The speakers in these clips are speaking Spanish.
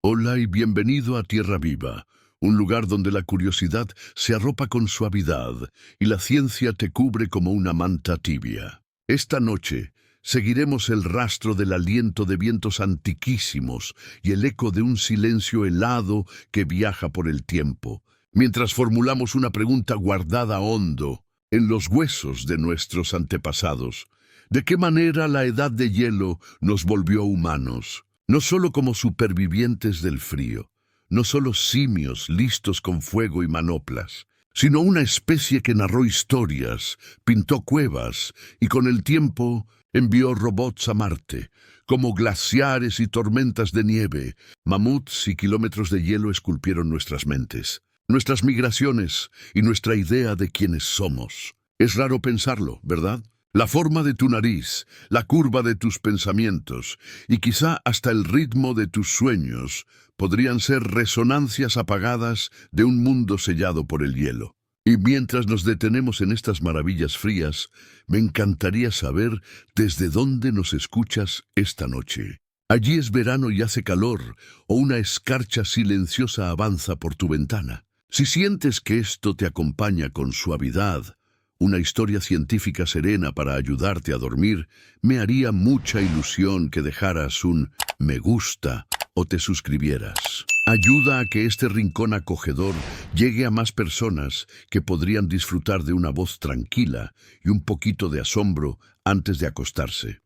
Hola y bienvenido a Tierra Viva, un lugar donde la curiosidad se arropa con suavidad y la ciencia te cubre como una manta tibia. Esta noche seguiremos el rastro del aliento de vientos antiquísimos y el eco de un silencio helado que viaja por el tiempo, mientras formulamos una pregunta guardada hondo en los huesos de nuestros antepasados. ¿De qué manera la edad de hielo nos volvió humanos? No solo como supervivientes del frío, no solo simios listos con fuego y manoplas, sino una especie que narró historias, pintó cuevas y con el tiempo envió robots a Marte, como glaciares y tormentas de nieve. Mamuts y kilómetros de hielo esculpieron nuestras mentes, nuestras migraciones y nuestra idea de quiénes somos. Es raro pensarlo, ¿verdad? La forma de tu nariz, la curva de tus pensamientos y quizá hasta el ritmo de tus sueños podrían ser resonancias apagadas de un mundo sellado por el hielo. Y mientras nos detenemos en estas maravillas frías, me encantaría saber desde dónde nos escuchas esta noche. Allí es verano y hace calor, o una escarcha silenciosa avanza por tu ventana. Si sientes que esto te acompaña con suavidad, una historia científica serena para ayudarte a dormir, me haría mucha ilusión que dejaras un me gusta o te suscribieras. Ayuda a que este rincón acogedor llegue a más personas que podrían disfrutar de una voz tranquila y un poquito de asombro antes de acostarse.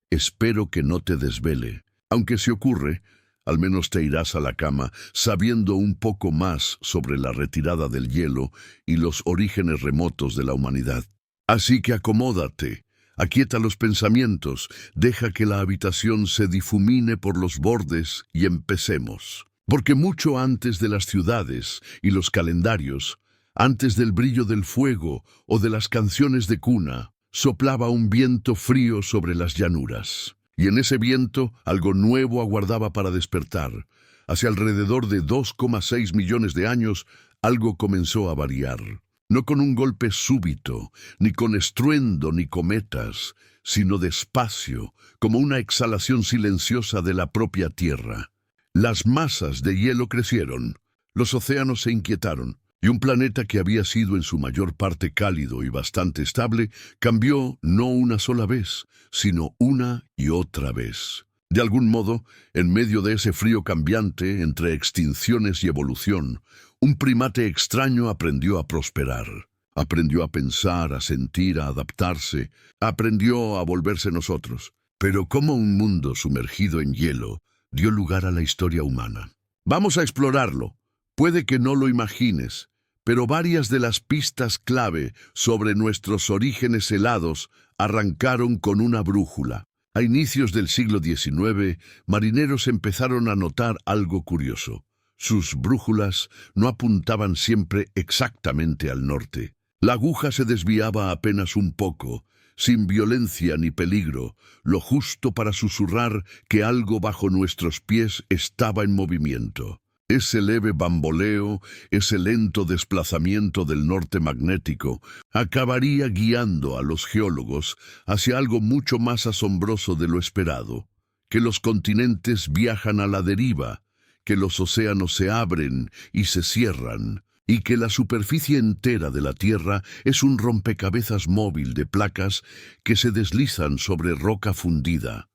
Espero que no te desvele, aunque si ocurre, al menos te irás a la cama sabiendo un poco más sobre la retirada del hielo y los orígenes remotos de la humanidad. Así que acomódate, aquieta los pensamientos, deja que la habitación se difumine por los bordes y empecemos. Porque mucho antes de las ciudades y los calendarios, antes del brillo del fuego o de las canciones de cuna, soplaba un viento frío sobre las llanuras. Y en ese viento algo nuevo aguardaba para despertar. Hacia alrededor de 2,6 millones de años, algo comenzó a variar. No con un golpe súbito, ni con estruendo ni cometas, sino despacio, como una exhalación silenciosa de la propia Tierra. Las masas de hielo crecieron, los océanos se inquietaron, y un planeta que había sido en su mayor parte cálido y bastante estable, cambió no una sola vez, sino una y otra vez. De algún modo, en medio de ese frío cambiante entre extinciones y evolución, un primate extraño aprendió a prosperar. Aprendió a pensar, a sentir, a adaptarse, aprendió a volverse nosotros. Pero como un mundo sumergido en hielo dio lugar a la historia humana. Vamos a explorarlo. Puede que no lo imagines, pero varias de las pistas clave sobre nuestros orígenes helados arrancaron con una brújula. A inicios del siglo XIX, marineros empezaron a notar algo curioso. Sus brújulas no apuntaban siempre exactamente al norte. La aguja se desviaba apenas un poco, sin violencia ni peligro, lo justo para susurrar que algo bajo nuestros pies estaba en movimiento. Ese leve bamboleo, ese lento desplazamiento del norte magnético, acabaría guiando a los geólogos hacia algo mucho más asombroso de lo esperado, que los continentes viajan a la deriva, que los océanos se abren y se cierran, y que la superficie entera de la Tierra es un rompecabezas móvil de placas que se deslizan sobre roca fundida.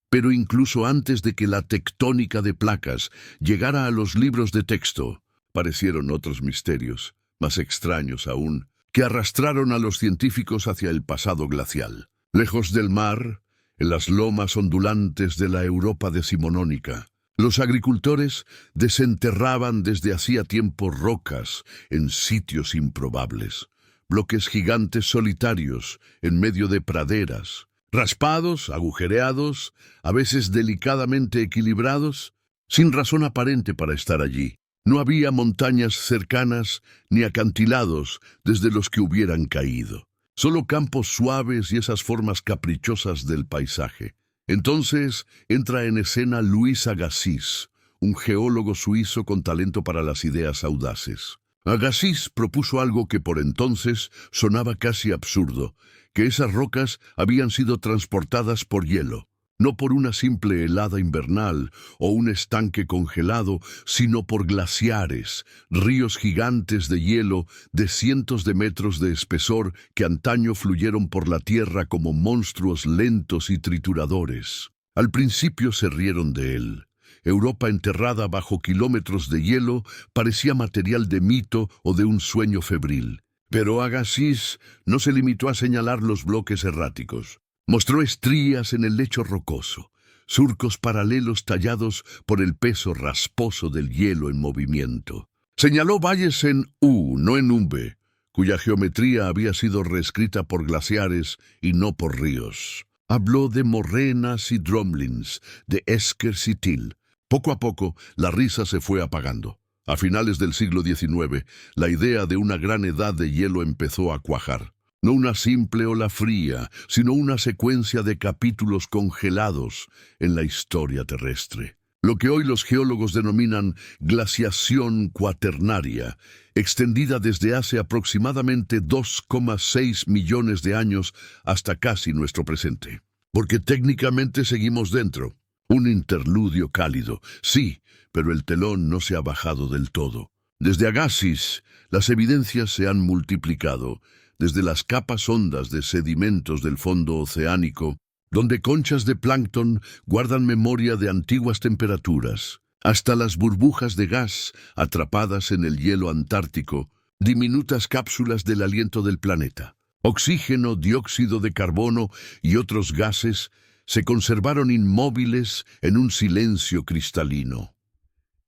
Pero incluso antes de que la tectónica de placas llegara a los libros de texto, aparecieron otros misterios, más extraños aún, que arrastraron a los científicos hacia el pasado glacial. Lejos del mar, en las lomas ondulantes de la Europa decimonónica, los agricultores desenterraban desde hacía tiempo rocas en sitios improbables, bloques gigantes solitarios en medio de praderas, raspados, agujereados, a veces delicadamente equilibrados, sin razón aparente para estar allí. No había montañas cercanas ni acantilados desde los que hubieran caído, solo campos suaves y esas formas caprichosas del paisaje. Entonces entra en escena Louis Agassiz, un geólogo suizo con talento para las ideas audaces. Agassiz propuso algo que por entonces sonaba casi absurdo, que esas rocas habían sido transportadas por hielo. no por una simple helada invernal o un estanque congelado, sino por glaciares, ríos gigantes de hielo de cientos de metros de espesor que antaño fluyeron por la tierra como monstruos lentos y trituradores. Al principio se rieron de él. Europa enterrada bajo kilómetros de hielo parecía material de mito o de un sueño febril. Pero Agassiz no se limitó a señalar los bloques erráticos. Mostró estrías en el lecho rocoso, surcos paralelos tallados por el peso rasposo del hielo en movimiento. Señaló valles en U, no en V, cuya geometría había sido reescrita por glaciares y no por ríos. Habló de morrenas y drumlins, de eskers y till. Poco a poco, la risa se fue apagando. A finales del siglo XIX, la idea de una gran edad de hielo empezó a cuajar. No una simple ola fría, sino una secuencia de capítulos congelados en la historia terrestre. Lo que hoy los geólogos denominan glaciación cuaternaria, extendida desde hace aproximadamente 2,6 millones de años hasta casi nuestro presente. Porque técnicamente seguimos dentro. Un interludio cálido, sí, pero el telón no se ha bajado del todo. Desde Agassiz, las evidencias se han multiplicado, desde las capas hondas de sedimentos del fondo oceánico, donde conchas de plancton guardan memoria de antiguas temperaturas, hasta las burbujas de gas atrapadas en el hielo antártico, diminutas cápsulas del aliento del planeta. Oxígeno, dióxido de carbono y otros gases se conservaron inmóviles en un silencio cristalino.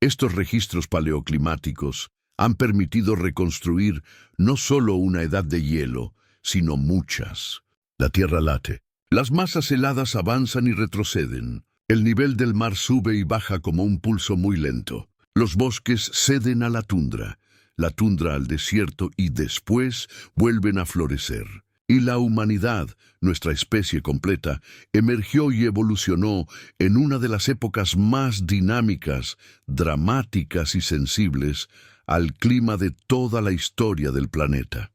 Estos registros paleoclimáticos han permitido reconstruir no solo una edad de hielo, sino muchas. La Tierra late. Las masas heladas avanzan y retroceden. El nivel del mar sube y baja como un pulso muy lento. Los bosques ceden a la tundra al desierto y después vuelven a florecer. Y la humanidad, nuestra especie completa, emergió y evolucionó en una de las épocas más dinámicas, dramáticas y sensibles al clima de toda la historia del planeta.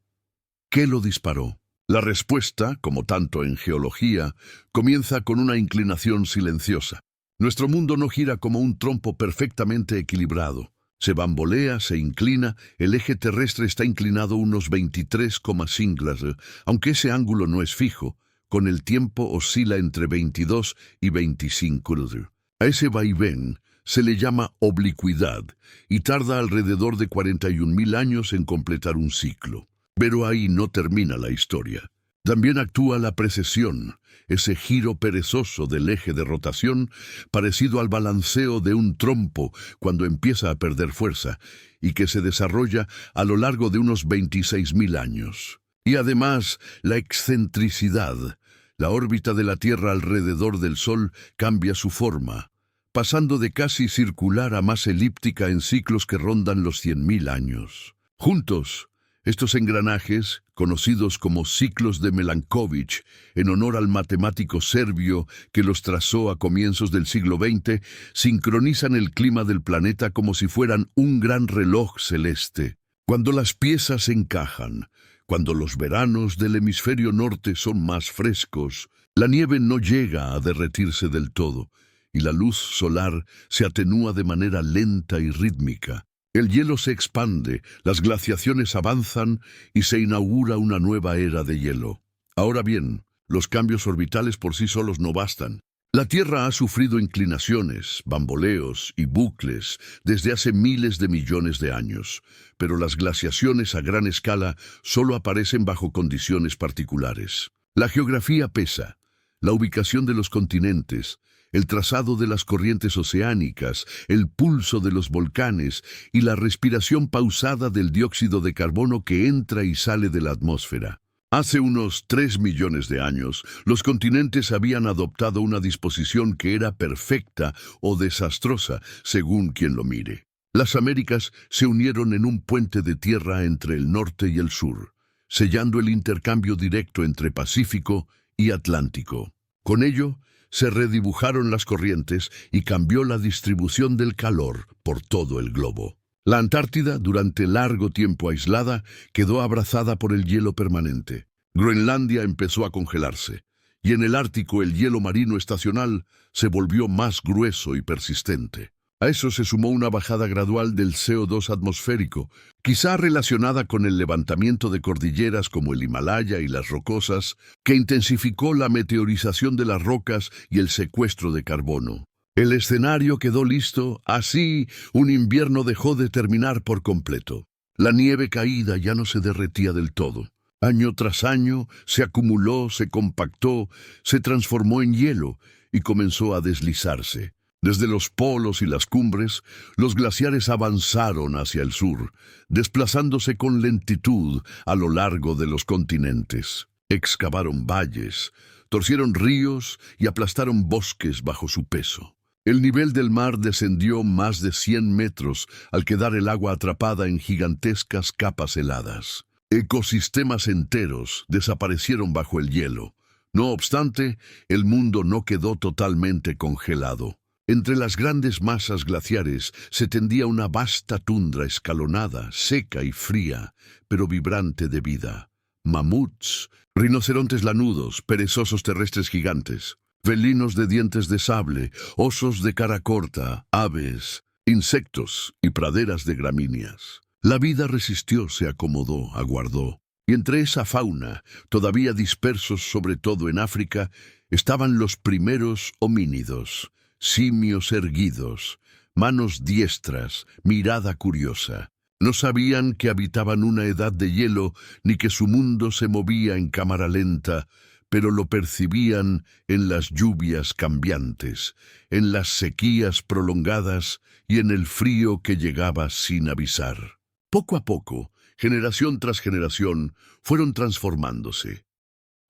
¿Qué lo disparó? La respuesta, como tanto en geología, comienza con una inclinación silenciosa. Nuestro mundo no gira como un trompo perfectamente equilibrado. Se bambolea, se inclina, el eje terrestre está inclinado unos 23,5 grados, aunque ese ángulo no es fijo, con el tiempo oscila entre 22 y 25 grados. A ese vaivén se le llama oblicuidad y tarda alrededor de 41.000 años en completar un ciclo. Pero ahí no termina la historia. También actúa la precesión, ese giro perezoso del eje de rotación parecido al balanceo de un trompo cuando empieza a perder fuerza y que se desarrolla a lo largo de unos 26.000 años. Y además, la excentricidad. La órbita de la Tierra alrededor del Sol cambia su forma, pasando de casi circular a más elíptica en ciclos que rondan los 100.000 años. Juntos, estos engranajes, conocidos como ciclos de Milankovitch, en honor al matemático serbio que los trazó a comienzos del siglo XX, sincronizan el clima del planeta como si fueran un gran reloj celeste. Cuando las piezas encajan, cuando los veranos del hemisferio norte son más frescos, la nieve no llega a derretirse del todo, y la luz solar se atenúa de manera lenta y rítmica. El hielo se expande, las glaciaciones avanzan y se inaugura una nueva era de hielo. Ahora bien, los cambios orbitales por sí solos no bastan. La Tierra ha sufrido inclinaciones, bamboleos y bucles desde hace miles de millones de años, pero las glaciaciones a gran escala solo aparecen bajo condiciones particulares. La geografía pesa, la ubicación de los continentes, el trazado de las corrientes oceánicas, el pulso de los volcanes y la respiración pausada del dióxido de carbono que entra y sale de la atmósfera. Hace unos 3 millones de años, los continentes habían adoptado una disposición que era perfecta o desastrosa, según quien lo mire. Las Américas se unieron en un puente de tierra entre el norte y el sur, sellando el intercambio directo entre Pacífico y Atlántico. Con ello, se redibujaron las corrientes y cambió la distribución del calor por todo el globo. La Antártida, durante largo tiempo aislada, quedó abrazada por el hielo permanente. Groenlandia empezó a congelarse, y en el Ártico el hielo marino estacional se volvió más grueso y persistente. A eso se sumó una bajada gradual del CO2 atmosférico, quizá relacionada con el levantamiento de cordilleras como el Himalaya y las Rocosas, que intensificó la meteorización de las rocas y el secuestro de carbono. El escenario quedó listo, así un invierno dejó de terminar por completo. La nieve caída ya no se derretía del todo. Año tras año se acumuló, se compactó, se transformó en hielo y comenzó a deslizarse. Desde los polos y las cumbres, los glaciares avanzaron hacia el sur, desplazándose con lentitud a lo largo de los continentes. Excavaron valles, torcieron ríos y aplastaron bosques bajo su peso. El nivel del mar descendió más de 100 metros al quedar el agua atrapada en gigantescas capas heladas. Ecosistemas enteros desaparecieron bajo el hielo. No obstante, el mundo no quedó totalmente congelado. Entre las grandes masas glaciares se tendía una vasta tundra escalonada, seca y fría, pero vibrante de vida. Mamuts, rinocerontes lanudos, perezosos terrestres gigantes, felinos de dientes de sable, osos de cara corta, aves, insectos y praderas de gramíneas. La vida resistió, se acomodó, aguardó. Y entre esa fauna, todavía dispersos sobre todo en África, estaban los primeros homínidos, simios erguidos, manos diestras, mirada curiosa. No sabían que habitaban una edad de hielo ni que su mundo se movía en cámara lenta, pero lo percibían en las lluvias cambiantes, en las sequías prolongadas y en el frío que llegaba sin avisar. Poco a poco, generación tras generación, fueron transformándose.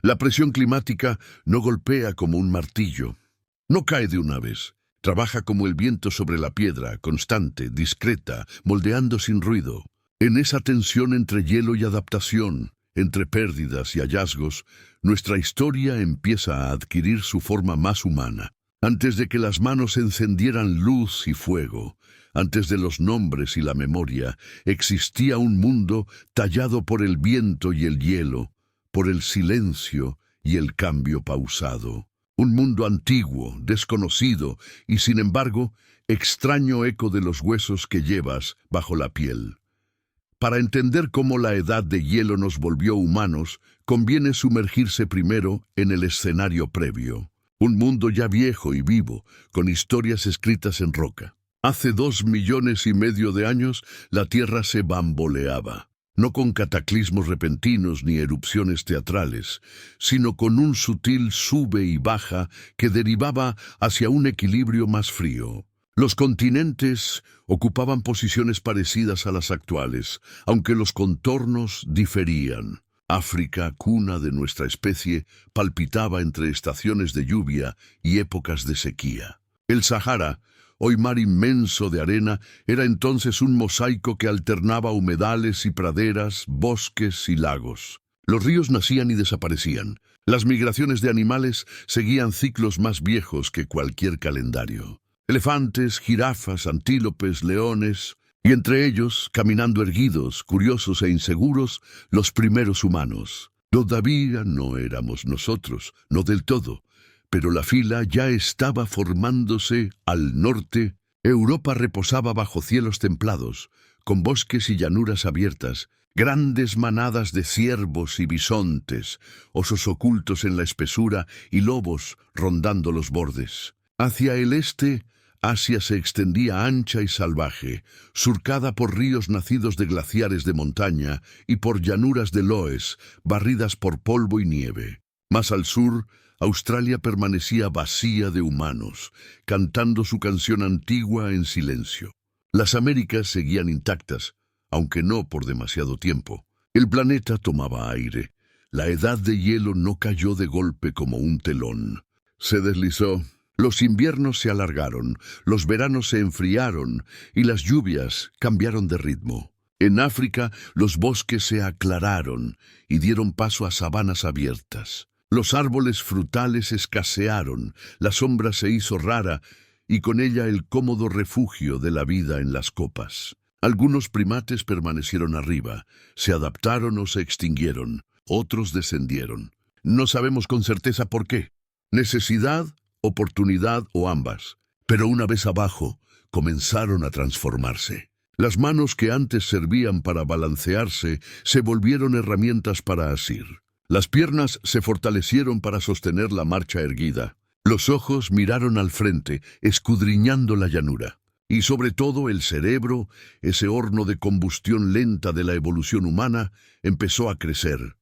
La presión climática no golpea como un martillo. No cae de una vez. Trabaja como el viento sobre la piedra, constante, discreta, moldeando sin ruido. En esa tensión entre hielo y adaptación, entre pérdidas y hallazgos, nuestra historia empieza a adquirir su forma más humana. Antes de que las manos encendieran luz y fuego, antes de los nombres y la memoria, existía un mundo tallado por el viento y el hielo, por el silencio y el cambio pausado. Un mundo antiguo, desconocido y, sin embargo, extraño eco de los huesos que llevas bajo la piel. Para entender cómo la edad de hielo nos volvió humanos, conviene sumergirse primero en el escenario previo. Un mundo ya viejo y vivo, con historias escritas en roca. Hace 2,5 millones de años, la Tierra se bamboleaba. No con cataclismos repentinos ni erupciones teatrales, sino con un sutil sube y baja que derivaba hacia un equilibrio más frío. Los continentes ocupaban posiciones parecidas a las actuales, aunque los contornos diferían. África, cuna de nuestra especie, palpitaba entre estaciones de lluvia y épocas de sequía. El Sahara, hoy mar inmenso de arena, era entonces un mosaico que alternaba humedales y praderas, bosques y lagos. Los ríos nacían y desaparecían. Las migraciones de animales seguían ciclos más viejos que cualquier calendario. Elefantes, jirafas, antílopes, leones, y entre ellos, caminando erguidos, curiosos e inseguros, los primeros humanos. Todavía no éramos nosotros, no del todo, pero la fila ya estaba formándose al norte. Europa reposaba bajo cielos templados, con bosques y llanuras abiertas, grandes manadas de ciervos y bisontes, osos ocultos en la espesura y lobos rondando los bordes. Hacia el este, Asia se extendía ancha y salvaje, surcada por ríos nacidos de glaciares de montaña y por llanuras de loes, barridas por polvo y nieve. Más al sur, Australia permanecía vacía de humanos, cantando su canción antigua en silencio. Las Américas seguían intactas, aunque no por demasiado tiempo. El planeta tomaba aire. La edad de hielo no cayó de golpe como un telón. Se deslizó. Los inviernos se alargaron, los veranos se enfriaron y las lluvias cambiaron de ritmo. En África, los bosques se aclararon y dieron paso a sabanas abiertas. Los árboles frutales escasearon, la sombra se hizo rara y con ella el cómodo refugio de la vida en las copas. Algunos primates permanecieron arriba, se adaptaron o se extinguieron, otros descendieron. No sabemos con certeza por qué. Necesidad, oportunidad o ambas. Pero una vez abajo, comenzaron a transformarse. Las manos que antes servían para balancearse se volvieron herramientas para asir. Las piernas se fortalecieron para sostener la marcha erguida. Los ojos miraron al frente, escudriñando la llanura. Y sobre todo el cerebro, ese horno de combustión lenta de la evolución humana, empezó a crecer.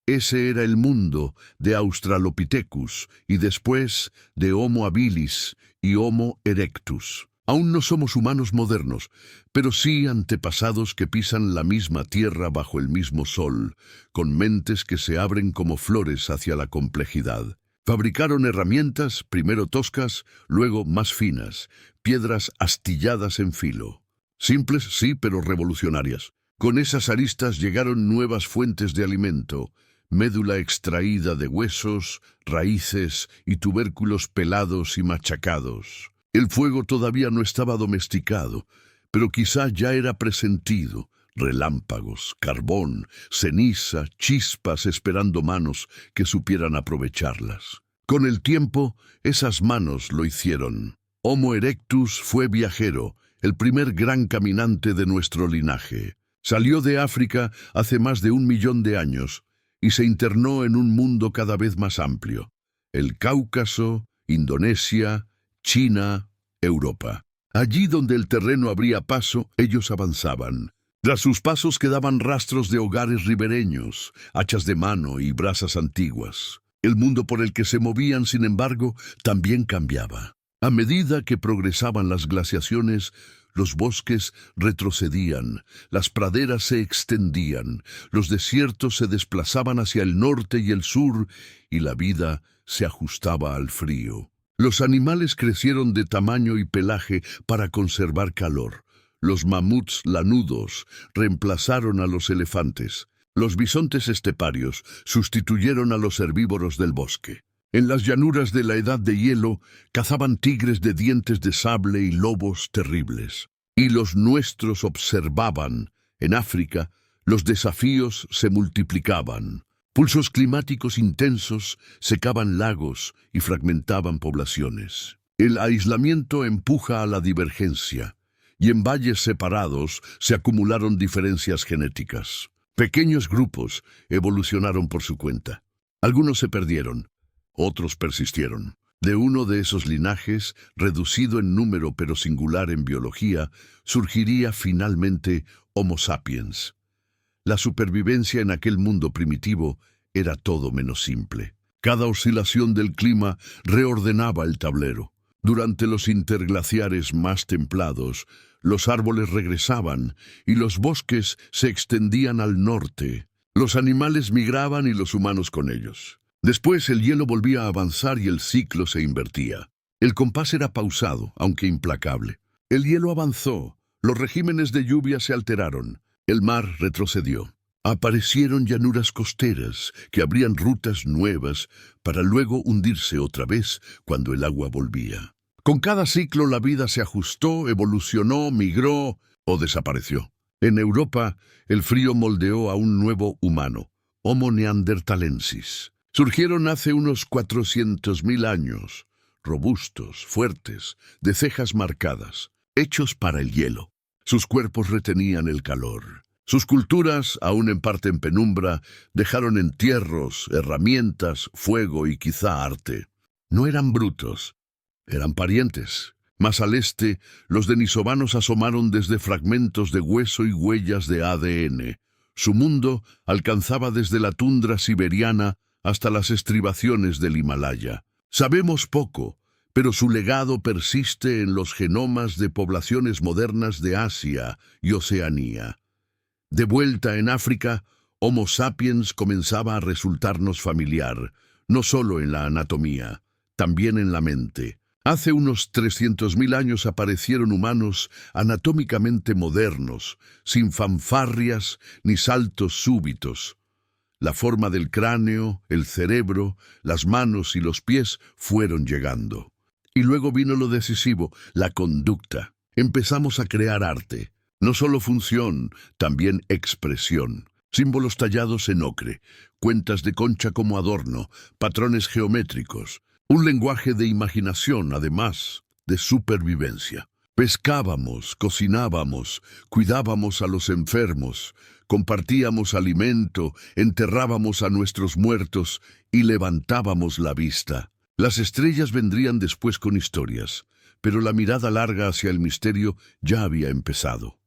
Ese era el mundo de Australopithecus y después de Homo habilis y Homo erectus. Aún no somos humanos modernos, pero sí antepasados que pisan la misma tierra bajo el mismo sol, con mentes que se abren como flores hacia la complejidad. Fabricaron herramientas, primero toscas, luego más finas, piedras astilladas en filo. Simples, sí, pero revolucionarias. Con esas aristas llegaron nuevas fuentes de alimento, médula extraída de huesos, raíces y tubérculos pelados y machacados. El fuego todavía no estaba domesticado, pero quizá ya era presentido. Relámpagos, carbón, ceniza, chispas esperando manos que supieran aprovecharlas. Con el tiempo, esas manos lo hicieron. Homo erectus fue viajero, el primer gran caminante de nuestro linaje. Salió de África hace más de 1 millón de años y se internó en un mundo cada vez más amplio. El Cáucaso, Indonesia, China, Europa. Allí donde el terreno abría paso, ellos avanzaban. Tras sus pasos quedaban rastros de hogares ribereños, hachas de mano y brasas antiguas. El mundo por el que se movían, sin embargo, también cambiaba. A medida que progresaban las glaciaciones, los bosques retrocedían, las praderas se extendían, los desiertos se desplazaban hacia el norte y el sur, y la vida se ajustaba al frío. Los animales crecieron de tamaño y pelaje para conservar calor. Los mamuts lanudos reemplazaron a los elefantes. Los bisontes esteparios sustituyeron a los herbívoros del bosque. En las llanuras de la edad de hielo cazaban tigres de dientes de sable y lobos terribles. Y los nuestros observaban. En África, los desafíos se multiplicaban. Pulsos climáticos intensos secaban lagos y fragmentaban poblaciones. El aislamiento empuja a la divergencia, y en valles separados se acumularon diferencias genéticas. Pequeños grupos evolucionaron por su cuenta. Algunos se perdieron, otros persistieron. De uno de esos linajes, reducido en número pero singular en biología, surgiría finalmente Homo sapiens. La supervivencia en aquel mundo primitivo era todo menos simple. Cada oscilación del clima reordenaba el tablero. Durante los interglaciares más templados, los árboles regresaban y los bosques se extendían al norte. Los animales migraban y los humanos con ellos. Después el hielo volvía a avanzar y el ciclo se invertía. El compás era pausado, aunque implacable. El hielo avanzó, los regímenes de lluvia se alteraron. El mar retrocedió. Aparecieron llanuras costeras que abrían rutas nuevas para luego hundirse otra vez cuando el agua volvía. Con cada ciclo la vida se ajustó, evolucionó, migró o desapareció. En Europa, el frío moldeó a un nuevo humano, Homo neanderthalensis. Surgieron hace unos 400.000 años, robustos, fuertes, de cejas marcadas, hechos para el hielo. Sus cuerpos retenían el calor. Sus culturas, aún en parte en penumbra, dejaron entierros, herramientas, fuego y quizá arte. No eran brutos, eran parientes. Más al este, los denisovanos asomaron desde fragmentos de hueso y huellas de ADN. Su mundo alcanzaba desde la tundra siberiana hasta las estribaciones del Himalaya. Sabemos poco, pero su legado persiste en los genomas de poblaciones modernas de Asia y Oceanía. De vuelta en África, Homo sapiens comenzaba a resultarnos familiar, no solo en la anatomía, también en la mente. Hace unos 300.000 años aparecieron humanos anatómicamente modernos, sin fanfarrias ni saltos súbitos. La forma del cráneo, el cerebro, las manos y los pies fueron llegando. Y luego vino lo decisivo, la conducta. Empezamos a crear arte. No solo función, también expresión. símbolos tallados en ocre, cuentas de concha como adorno, patrones geométricos, un lenguaje de imaginación, además de supervivencia. Pescábamos, cocinábamos, cuidábamos a los enfermos, compartíamos alimento, enterrábamos a nuestros muertos y levantábamos la vista. Las estrellas vendrían después con historias, pero la mirada larga hacia el misterio ya había empezado.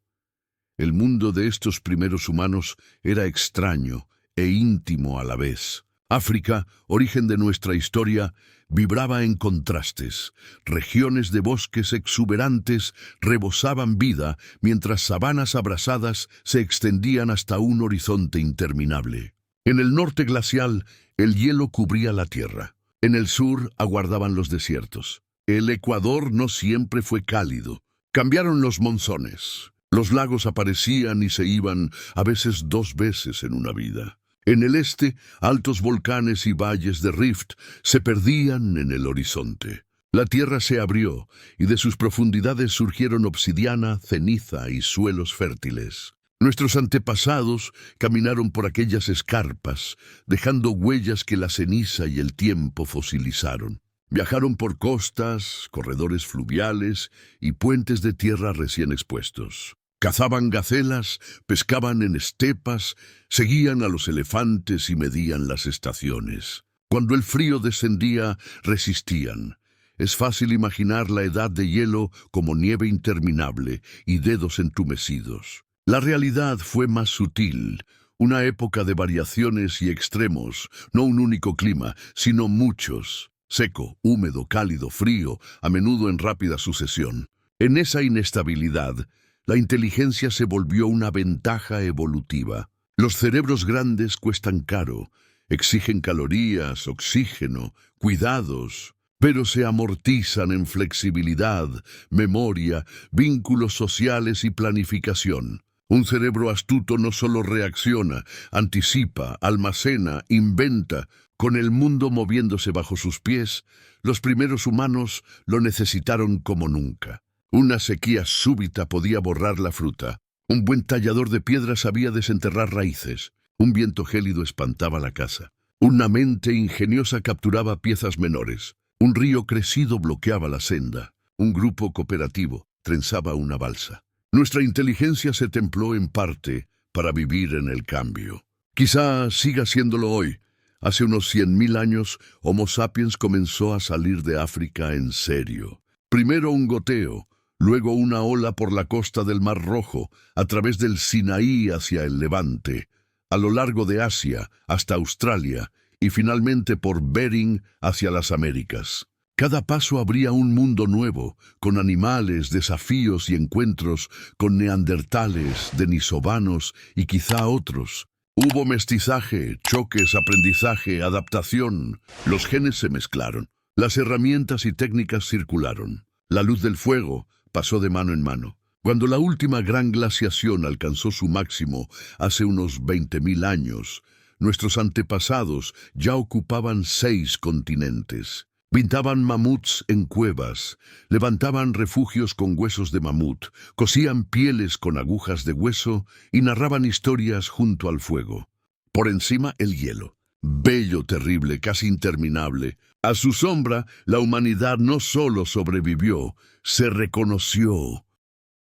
El mundo de estos primeros humanos era extraño e íntimo a la vez. África, origen de nuestra historia, vibraba en contrastes. Regiones de bosques exuberantes rebosaban vida, mientras sabanas abrasadas se extendían hasta un horizonte interminable. En el norte glacial, el hielo cubría la tierra. En el sur aguardaban los desiertos. El Ecuador no siempre fue cálido. Cambiaron los monzones. Los lagos aparecían y se iban, a veces 2 veces en una vida. En el este, altos volcanes y valles de rift se perdían en el horizonte. La tierra se abrió y de sus profundidades surgieron obsidiana, ceniza y suelos fértiles. Nuestros antepasados caminaron por aquellas escarpas, dejando huellas que la ceniza y el tiempo fosilizaron. Viajaron por costas, corredores fluviales y puentes de tierra recién expuestos. Cazaban gacelas, pescaban en estepas, seguían a los elefantes y medían las estaciones. Cuando el frío descendía, resistían. Es fácil imaginar la edad de hielo como nieve interminable y dedos entumecidos. La realidad fue más sutil, una época de variaciones y extremos, no un único clima, sino muchos. Seco, húmedo, cálido, frío, a menudo en rápida sucesión. En esa inestabilidad, la inteligencia se volvió una ventaja evolutiva. Los cerebros grandes cuestan caro, exigen calorías, oxígeno, cuidados, pero se amortizan en flexibilidad, memoria, vínculos sociales y planificación. Un cerebro astuto no solo reacciona, anticipa, almacena, inventa. Con el mundo moviéndose bajo sus pies, los primeros humanos lo necesitaron como nunca. Una sequía súbita podía borrar la fruta. Un buen tallador de piedra sabía desenterrar raíces. Un viento gélido espantaba la casa. Una mente ingeniosa capturaba piezas menores. Un río crecido bloqueaba la senda. Un grupo cooperativo trenzaba una balsa. Nuestra inteligencia se templó en parte para vivir en el cambio. Quizá siga siéndolo hoy. Hace unos 100.000 años, Homo sapiens comenzó a salir de África en serio. Primero un goteo, luego una ola por la costa del Mar Rojo, a través del Sinaí hacia el Levante, a lo largo de Asia hasta Australia y finalmente por Bering hacia las Américas. Cada paso abría un mundo nuevo, con animales, desafíos y encuentros con neandertales, denisovanos y quizá otros. Hubo mestizaje, choques, aprendizaje, adaptación. Los genes se mezclaron. Las herramientas y técnicas circularon. La luz del fuego pasó de mano en mano. Cuando la última gran glaciación alcanzó su máximo hace unos 20.000 años, nuestros antepasados ya ocupaban 6 continentes. Pintaban mamuts en cuevas, levantaban refugios con huesos de mamut, cosían pieles con agujas de hueso y narraban historias junto al fuego. Por encima el hielo, bello, terrible, casi interminable. A su sombra, la humanidad no solo sobrevivió, se reconoció.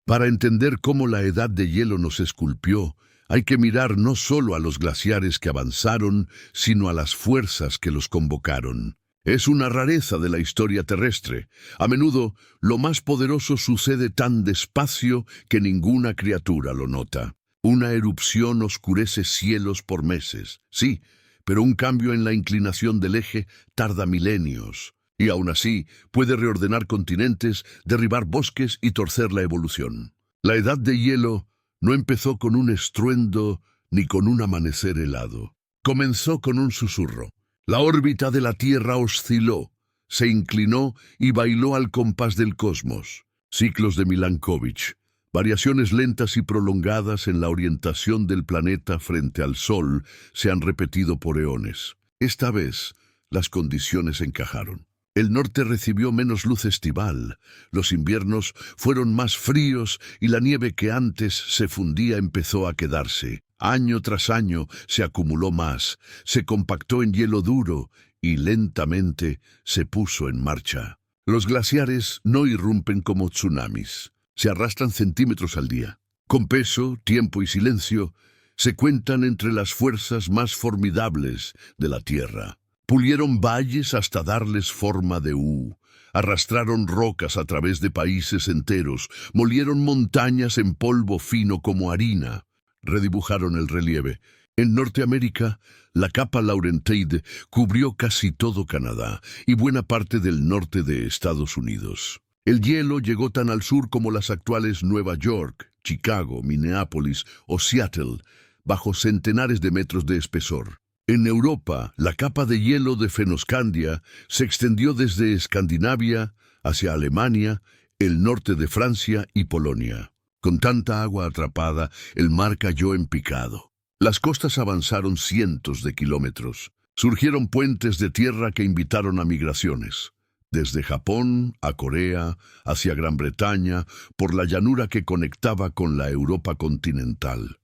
Para entender cómo la edad de hielo nos esculpió, hay que mirar no solo a los glaciares que avanzaron, sino a las fuerzas que los convocaron. Es una rareza de la historia terrestre. A menudo, lo más poderoso sucede tan despacio que ninguna criatura lo nota. Una erupción oscurece cielos por meses, sí, pero un cambio en la inclinación del eje tarda milenios. Y aún así, puede reordenar continentes, derribar bosques y torcer la evolución. La edad de hielo no empezó con un estruendo ni con un amanecer helado. Comenzó con un susurro. La órbita de la Tierra osciló, se inclinó y bailó al compás del cosmos. Ciclos de Milankovitch, variaciones lentas y prolongadas en la orientación del planeta frente al Sol, se han repetido por eones. Esta vez, las condiciones encajaron. El norte recibió menos luz estival, los inviernos fueron más fríos y la nieve que antes se fundía empezó a quedarse. Año tras año se acumuló más, se compactó en hielo duro y lentamente se puso en marcha. Los glaciares no irrumpen como tsunamis, se arrastran centímetros al día. Con peso, tiempo y silencio, se cuentan entre las fuerzas más formidables de la Tierra. Pulieron valles hasta darles forma de U, arrastraron rocas a través de países enteros, molieron montañas en polvo fino como harina, redibujaron el relieve. En Norteamérica, la capa Laurentide cubrió casi todo Canadá y buena parte del norte de Estados Unidos. El hielo llegó tan al sur como las actuales Nueva York, Chicago, Minneapolis o Seattle, bajo centenares de metros de espesor. En Europa, la capa de hielo de Fennoscandia se extendió desde Escandinavia hacia Alemania, el norte de Francia y Polonia. Con tanta agua atrapada, el mar cayó en picado. Las costas avanzaron cientos de kilómetros. Surgieron puentes de tierra que invitaron a migraciones. Desde Japón a Corea, hacia Gran Bretaña, por la llanura que conectaba con la Europa continental.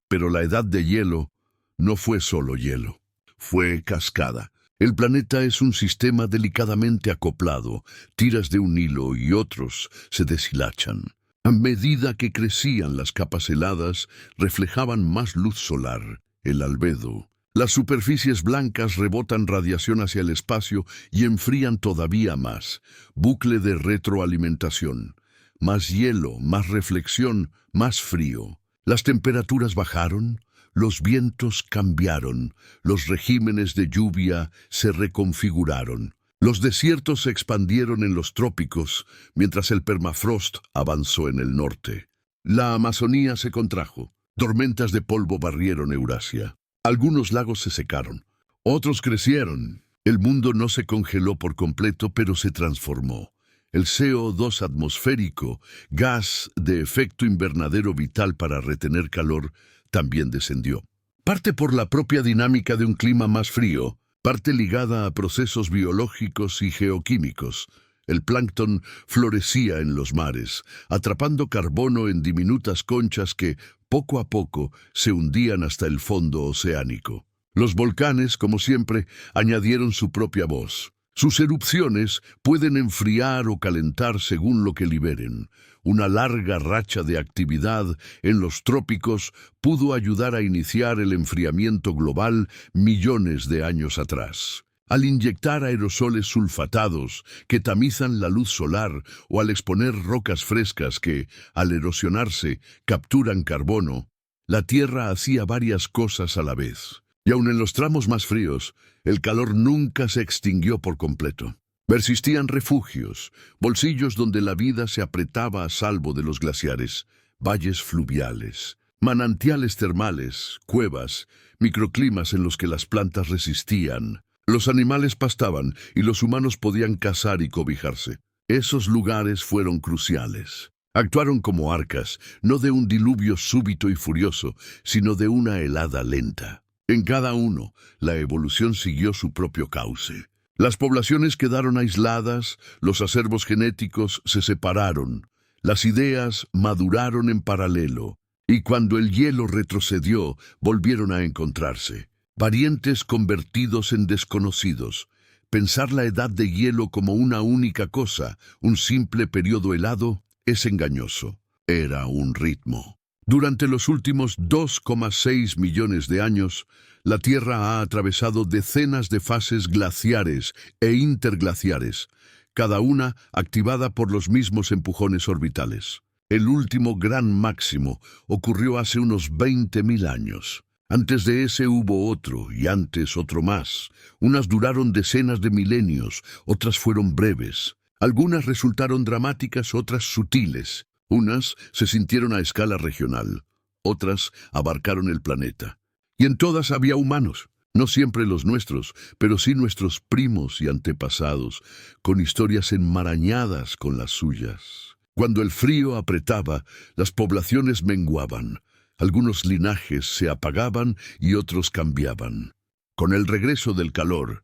Pero la edad de hielo no fue solo hielo, fue cascada. El planeta es un sistema delicadamente acoplado, tiras de un hilo y otros se deshilachan. A medida que crecían las capas heladas, reflejaban más luz solar, el albedo. Las superficies blancas rebotan radiación hacia el espacio y enfrían todavía más. Bucle de retroalimentación. Más hielo, más reflexión, más frío. Las temperaturas bajaron, los vientos cambiaron, los regímenes de lluvia se reconfiguraron. Los desiertos se expandieron en los trópicos, mientras el permafrost avanzó en el norte. La Amazonía se contrajo. Tormentas de polvo barrieron Eurasia. Algunos lagos se secaron. Otros crecieron. El mundo no se congeló por completo, pero se transformó. El CO2 atmosférico, gas de efecto invernadero vital para retener calor, también descendió. Parte por la propia dinámica de un clima más frío, parte ligada a procesos biológicos y geoquímicos. El plancton florecía en los mares, atrapando carbono en diminutas conchas que, poco a poco, se hundían hasta el fondo oceánico. Los volcanes, como siempre, añadieron su propia voz. Sus erupciones pueden enfriar o calentar según lo que liberen. Una larga racha de actividad en los trópicos pudo ayudar a iniciar el enfriamiento global millones de años atrás. Al inyectar aerosoles sulfatados que tamizan la luz solar o al exponer rocas frescas que, al erosionarse, capturan carbono, la Tierra hacía varias cosas a la vez. Y aun en los tramos más fríos, el calor nunca se extinguió por completo. Persistían refugios, bolsillos donde la vida se apretaba a salvo de los glaciares, valles fluviales, manantiales termales, cuevas, microclimas en los que las plantas resistían. Los animales pastaban y los humanos podían cazar y cobijarse. Esos lugares fueron cruciales. Actuaron como arcas, no de un diluvio súbito y furioso, sino de una helada lenta. En cada uno, la evolución siguió su propio cauce. Las poblaciones quedaron aisladas, los acervos genéticos se separaron, las ideas maduraron en paralelo, y cuando el hielo retrocedió, volvieron a encontrarse. Parientes convertidos en desconocidos. Pensar la edad de hielo como una única cosa, un simple periodo helado, es engañoso. Era un ritmo. Durante los últimos 2,6 millones de años, la Tierra ha atravesado decenas de fases glaciares e interglaciares, cada una activada por los mismos empujones orbitales. El último gran máximo ocurrió hace unos 20.000 años. Antes de ese hubo otro, y antes otro más. Unas duraron decenas de milenios, otras fueron breves. Algunas resultaron dramáticas, otras sutiles. Unas se sintieron a escala regional, otras abarcaron el planeta. Y en todas había humanos, no siempre los nuestros, pero sí nuestros primos y antepasados, con historias enmarañadas con las suyas. Cuando el frío apretaba, las poblaciones menguaban. Algunos linajes se apagaban y otros cambiaban. Con el regreso del calor,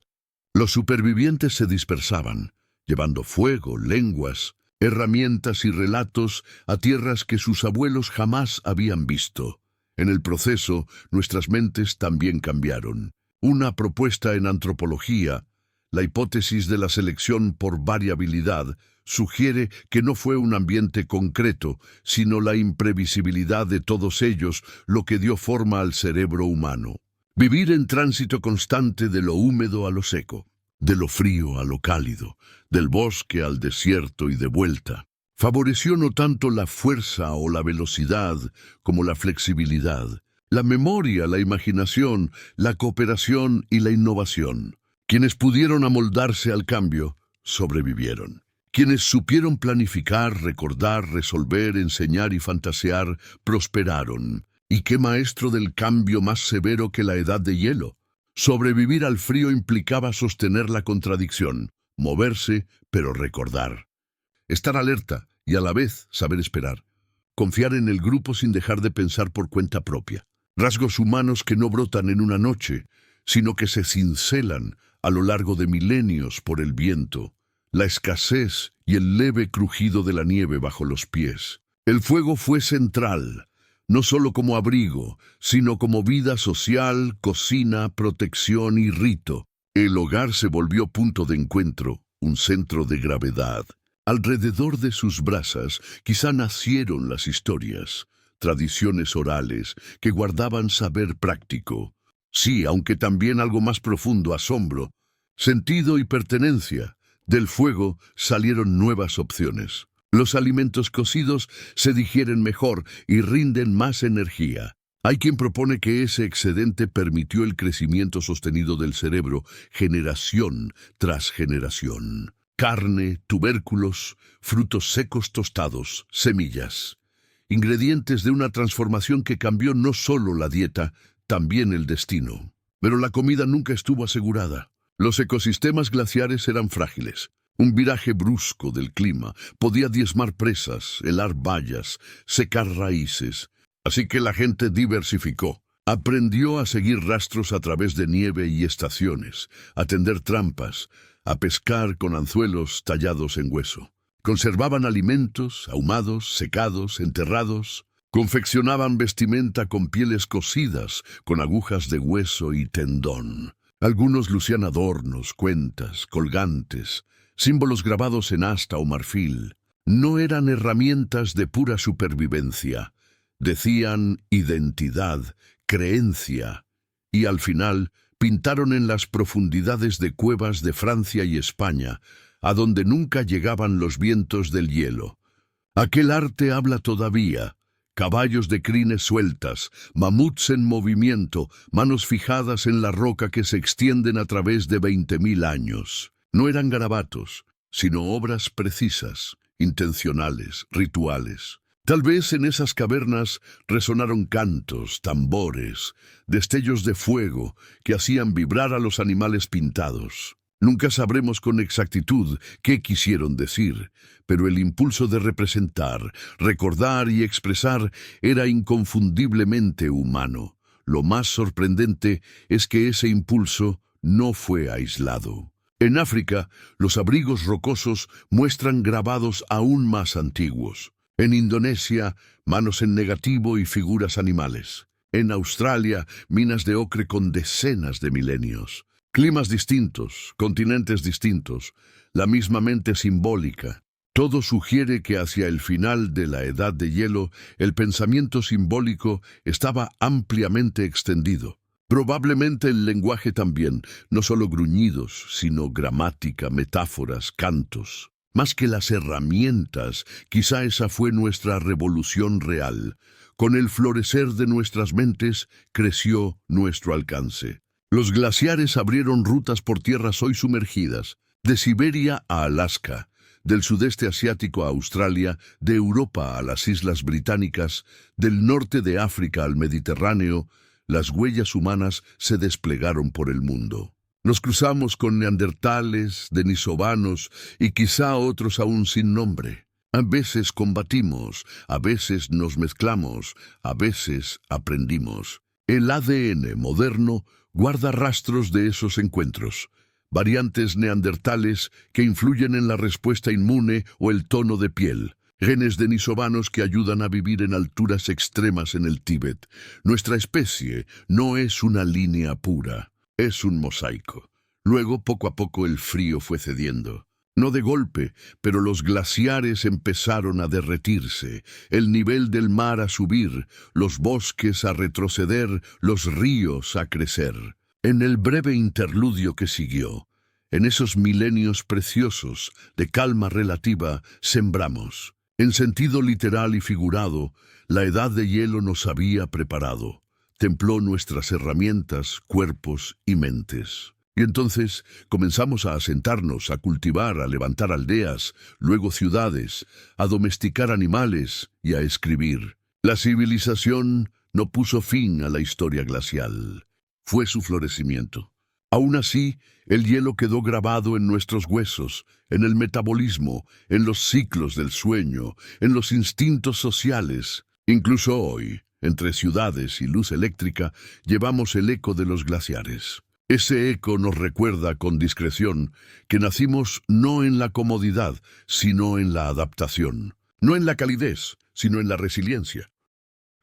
los supervivientes se dispersaban, llevando fuego, lenguas, herramientas y relatos a tierras que sus abuelos jamás habían visto. En el proceso, nuestras mentes también cambiaron. Una propuesta en antropología, la hipótesis de la selección por variabilidad, sugiere que no fue un ambiente concreto, sino la imprevisibilidad de todos ellos lo que dio forma al cerebro humano. Vivir en tránsito constante de lo húmedo a lo seco, de lo frío a lo cálido, del bosque al desierto y de vuelta, favoreció no tanto la fuerza o la velocidad como la flexibilidad, la memoria, la imaginación, la cooperación y la innovación. Quienes pudieron amoldarse al cambio, sobrevivieron. Quienes supieron planificar, recordar, resolver, enseñar y fantasear, prosperaron. ¿Y qué maestro del cambio más severo que la edad de hielo? Sobrevivir al frío implicaba sostener la contradicción, moverse, pero recordar. Estar alerta y a la vez saber esperar. Confiar en el grupo sin dejar de pensar por cuenta propia. Rasgos humanos que no brotan en una noche, sino que se cincelan a lo largo de milenios por el viento, la escasez y el leve crujido de la nieve bajo los pies. El fuego fue central, no solo como abrigo, sino como vida social, cocina, protección y rito. El hogar se volvió punto de encuentro, un centro de gravedad. Alrededor de sus brasas quizá nacieron las historias, tradiciones orales que guardaban saber práctico. Sí, aunque también algo más profundo, asombro, sentido y pertenencia. Del fuego salieron nuevas opciones. Los alimentos cocidos se digieren mejor y rinden más energía. Hay quien propone que ese excedente permitió el crecimiento sostenido del cerebro generación tras generación. Carne, tubérculos, frutos secos tostados, semillas. Ingredientes de una transformación que cambió no solo la dieta, también el destino. Pero la comida nunca estuvo asegurada. Los ecosistemas glaciares eran frágiles. Un viraje brusco del clima podía diezmar presas, helar vallas, secar raíces. Así que la gente diversificó. Aprendió a seguir rastros a través de nieve y estaciones, a tender trampas, a pescar con anzuelos tallados en hueso. Conservaban alimentos, ahumados, secados, enterrados. Confeccionaban vestimenta con pieles cosidas, con agujas de hueso y tendón. Algunos lucían adornos, cuentas, colgantes, símbolos grabados en asta o marfil. No eran herramientas de pura supervivencia. Decían identidad, creencia, y al final pintaron en las profundidades de cuevas de Francia y España, a donde nunca llegaban los vientos del hielo. Aquel arte habla todavía. Caballos de crines sueltas, mamuts en movimiento, manos fijadas en la roca que se extienden a través de 20.000 años. No eran garabatos, sino obras precisas, intencionales, rituales. Tal vez en esas cavernas resonaron cantos, tambores, destellos de fuego que hacían vibrar a los animales pintados. Nunca sabremos con exactitud qué quisieron decir, pero el impulso de representar, recordar y expresar era inconfundiblemente humano. Lo más sorprendente es que ese impulso no fue aislado. En África, los abrigos rocosos muestran grabados aún más antiguos. En Indonesia, manos en negativo y figuras animales. En Australia, minas de ocre con decenas de milenios. Climas distintos, continentes distintos, la misma mente simbólica. Todo sugiere que hacia el final de la edad de hielo, el pensamiento simbólico estaba ampliamente extendido. Probablemente el lenguaje también, no solo gruñidos, sino gramática, metáforas, cantos. Más que las herramientas, quizá esa fue nuestra revolución real. Con el florecer de nuestras mentes, creció nuestro alcance. Los glaciares abrieron rutas por tierras hoy sumergidas, de Siberia a Alaska, del sudeste asiático a Australia, de Europa a las Islas Británicas, del norte de África al Mediterráneo. Las huellas humanas se desplegaron por el mundo. Nos cruzamos con neandertales, denisovanos y quizá otros aún sin nombre. A veces combatimos, a veces nos mezclamos, a veces aprendimos. El ADN moderno guarda rastros de esos encuentros, variantes neandertales que influyen en la respuesta inmune o el tono de piel, genes denisovanos que ayudan a vivir en alturas extremas en el Tíbet. Nuestra especie no es una línea pura, es un mosaico. Luego, poco a poco, el frío fue cediendo. No de golpe, pero los glaciares empezaron a derretirse, el nivel del mar a subir, los bosques a retroceder, los ríos a crecer. En el breve interludio que siguió, en esos milenios preciosos de calma relativa, sembramos. En sentido literal y figurado, la edad de hielo nos había preparado. Templó nuestras herramientas, cuerpos y mentes. Y entonces comenzamos a asentarnos, a cultivar, a levantar aldeas, luego ciudades, a domesticar animales y a escribir. La civilización no puso fin a la historia glacial. Fue su florecimiento. Aún así, el hielo quedó grabado en nuestros huesos, en el metabolismo, en los ciclos del sueño, en los instintos sociales. Incluso hoy, entre ciudades y luz eléctrica, llevamos el eco de los glaciares. Ese eco nos recuerda con discreción que nacimos no en la comodidad, sino en la adaptación, no en la calidez, sino en la resiliencia.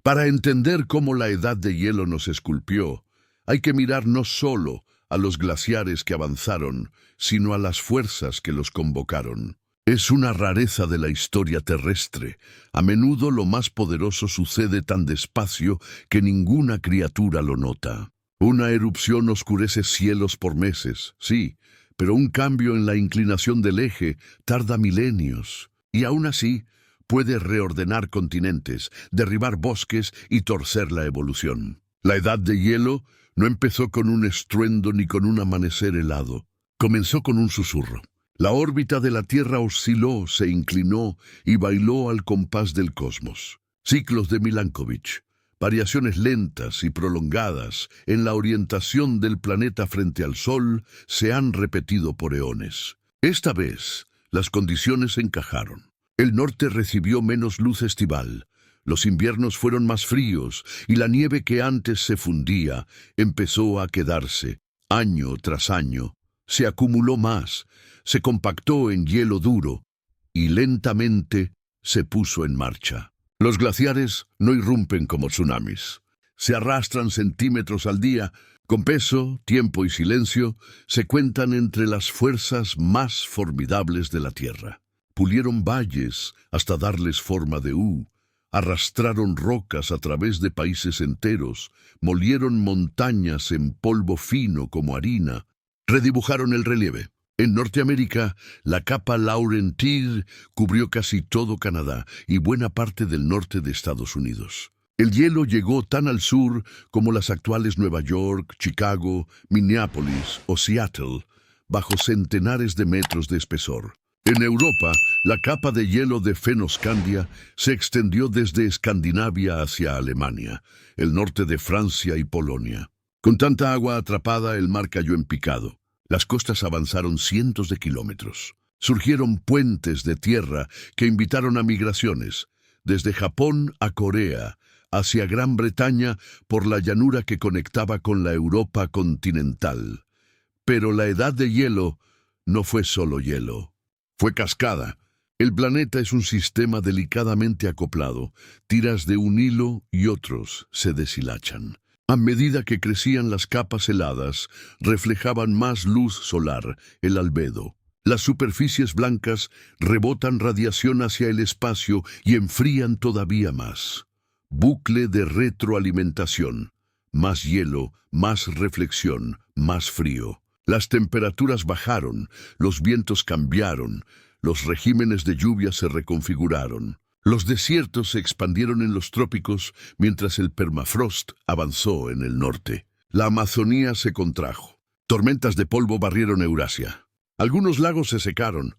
Para entender cómo la edad de hielo nos esculpió, hay que mirar no solo a los glaciares que avanzaron, sino a las fuerzas que los convocaron. Es una rareza de la historia terrestre. A menudo lo más poderoso sucede tan despacio que ninguna criatura lo nota. Una erupción oscurece cielos por meses, sí, pero un cambio en la inclinación del eje tarda milenios, y aún así puede reordenar continentes, derribar bosques y torcer la evolución. La edad de hielo no empezó con un estruendo ni con un amanecer helado. Comenzó con un susurro. La órbita de la Tierra osciló, se inclinó y bailó al compás del cosmos. Ciclos de Milankovitch. Variaciones lentas y prolongadas en la orientación del planeta frente al Sol se han repetido por eones. Esta vez, las condiciones encajaron. El norte recibió menos luz estival, los inviernos fueron más fríos y la nieve que antes se fundía empezó a quedarse, año tras año. Se acumuló más, se compactó en hielo duro y lentamente se puso en marcha. Los glaciares no irrumpen como tsunamis. Se arrastran centímetros al día. Con peso, tiempo y silencio, se cuentan entre las fuerzas más formidables de la Tierra. Pulieron valles hasta darles forma de U. Arrastraron rocas a través de países enteros. Molieron montañas en polvo fino como harina. Redibujaron el relieve. En Norteamérica, la capa Laurentide cubrió casi todo Canadá y buena parte del norte de Estados Unidos. El hielo llegó tan al sur como las actuales Nueva York, Chicago, Minneapolis o Seattle, bajo centenares de metros de espesor. En Europa, la capa de hielo de Fennoscandia se extendió desde Escandinavia hacia Alemania, el norte de Francia y Polonia. Con tanta agua atrapada, el mar cayó en picado. Las costas avanzaron cientos de kilómetros. Surgieron puentes de tierra que invitaron a migraciones, desde Japón a Corea, hacia Gran Bretaña por la llanura que conectaba con la Europa continental. Pero la edad de hielo no fue solo hielo, fue cascada. El planeta es un sistema delicadamente acoplado. Tiras de un hilo y otros se deshilachan. A medida que crecían las capas heladas, reflejaban más luz solar, el albedo. Las superficies blancas rebotan radiación hacia el espacio y enfrían todavía más. Bucle de retroalimentación. Más hielo, más reflexión, más frío. Las temperaturas bajaron, los vientos cambiaron, los regímenes de lluvia se reconfiguraron. Los desiertos se expandieron en los trópicos mientras el permafrost avanzó en el norte. La Amazonía se contrajo. Tormentas de polvo barrieron Eurasia. Algunos lagos se secaron,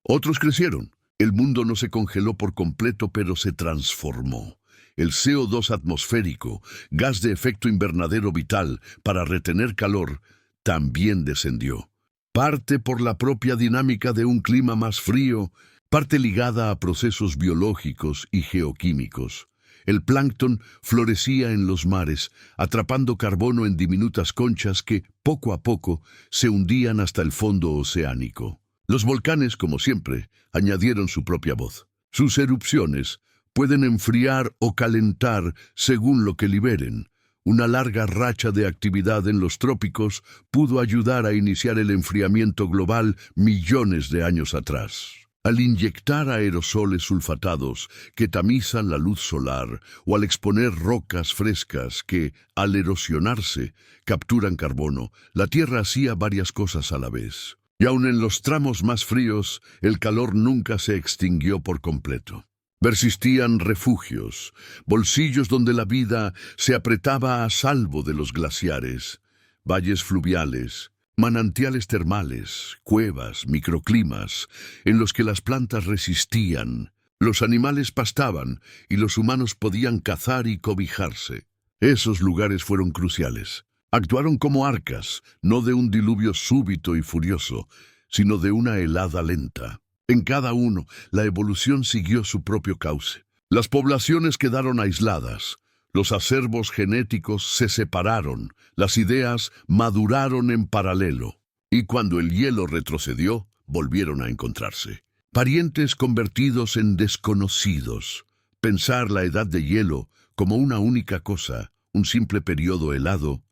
otros crecieron. El mundo no se congeló por completo, pero se transformó. El CO2 atmosférico, gas de efecto invernadero vital para retener calor, también descendió. Parte por la propia dinámica de un clima más frío, parte ligada a procesos biológicos y geoquímicos. El plancton florecía en los mares, atrapando carbono en diminutas conchas que, poco a poco, se hundían hasta el fondo oceánico. Los volcanes, como siempre, añadieron su propia voz. Sus erupciones pueden enfriar o calentar según lo que liberen. Una larga racha de actividad en los trópicos pudo ayudar a iniciar el enfriamiento global millones de años atrás. Al inyectar aerosoles sulfatados que tamizan la luz solar o al exponer rocas frescas que, al erosionarse, capturan carbono, la Tierra hacía varias cosas a la vez. Y aun en los tramos más fríos, el calor nunca se extinguió por completo. Persistían refugios, bolsillos donde la vida se apretaba a salvo de los glaciares, valles fluviales, manantiales termales, cuevas, microclimas, en los que las plantas resistían, los animales pastaban y los humanos podían cazar y cobijarse. Esos lugares fueron cruciales. Actuaron como arcas, no de un diluvio súbito y furioso, sino de una helada lenta. En cada uno, la evolución siguió su propio cauce. Las poblaciones quedaron aisladas, los acervos genéticos se separaron, las ideas maduraron en paralelo, y cuando el hielo retrocedió, volvieron a encontrarse. Parientes convertidos en desconocidos. Pensar la edad de hielo como una única cosa, un simple periodo helado,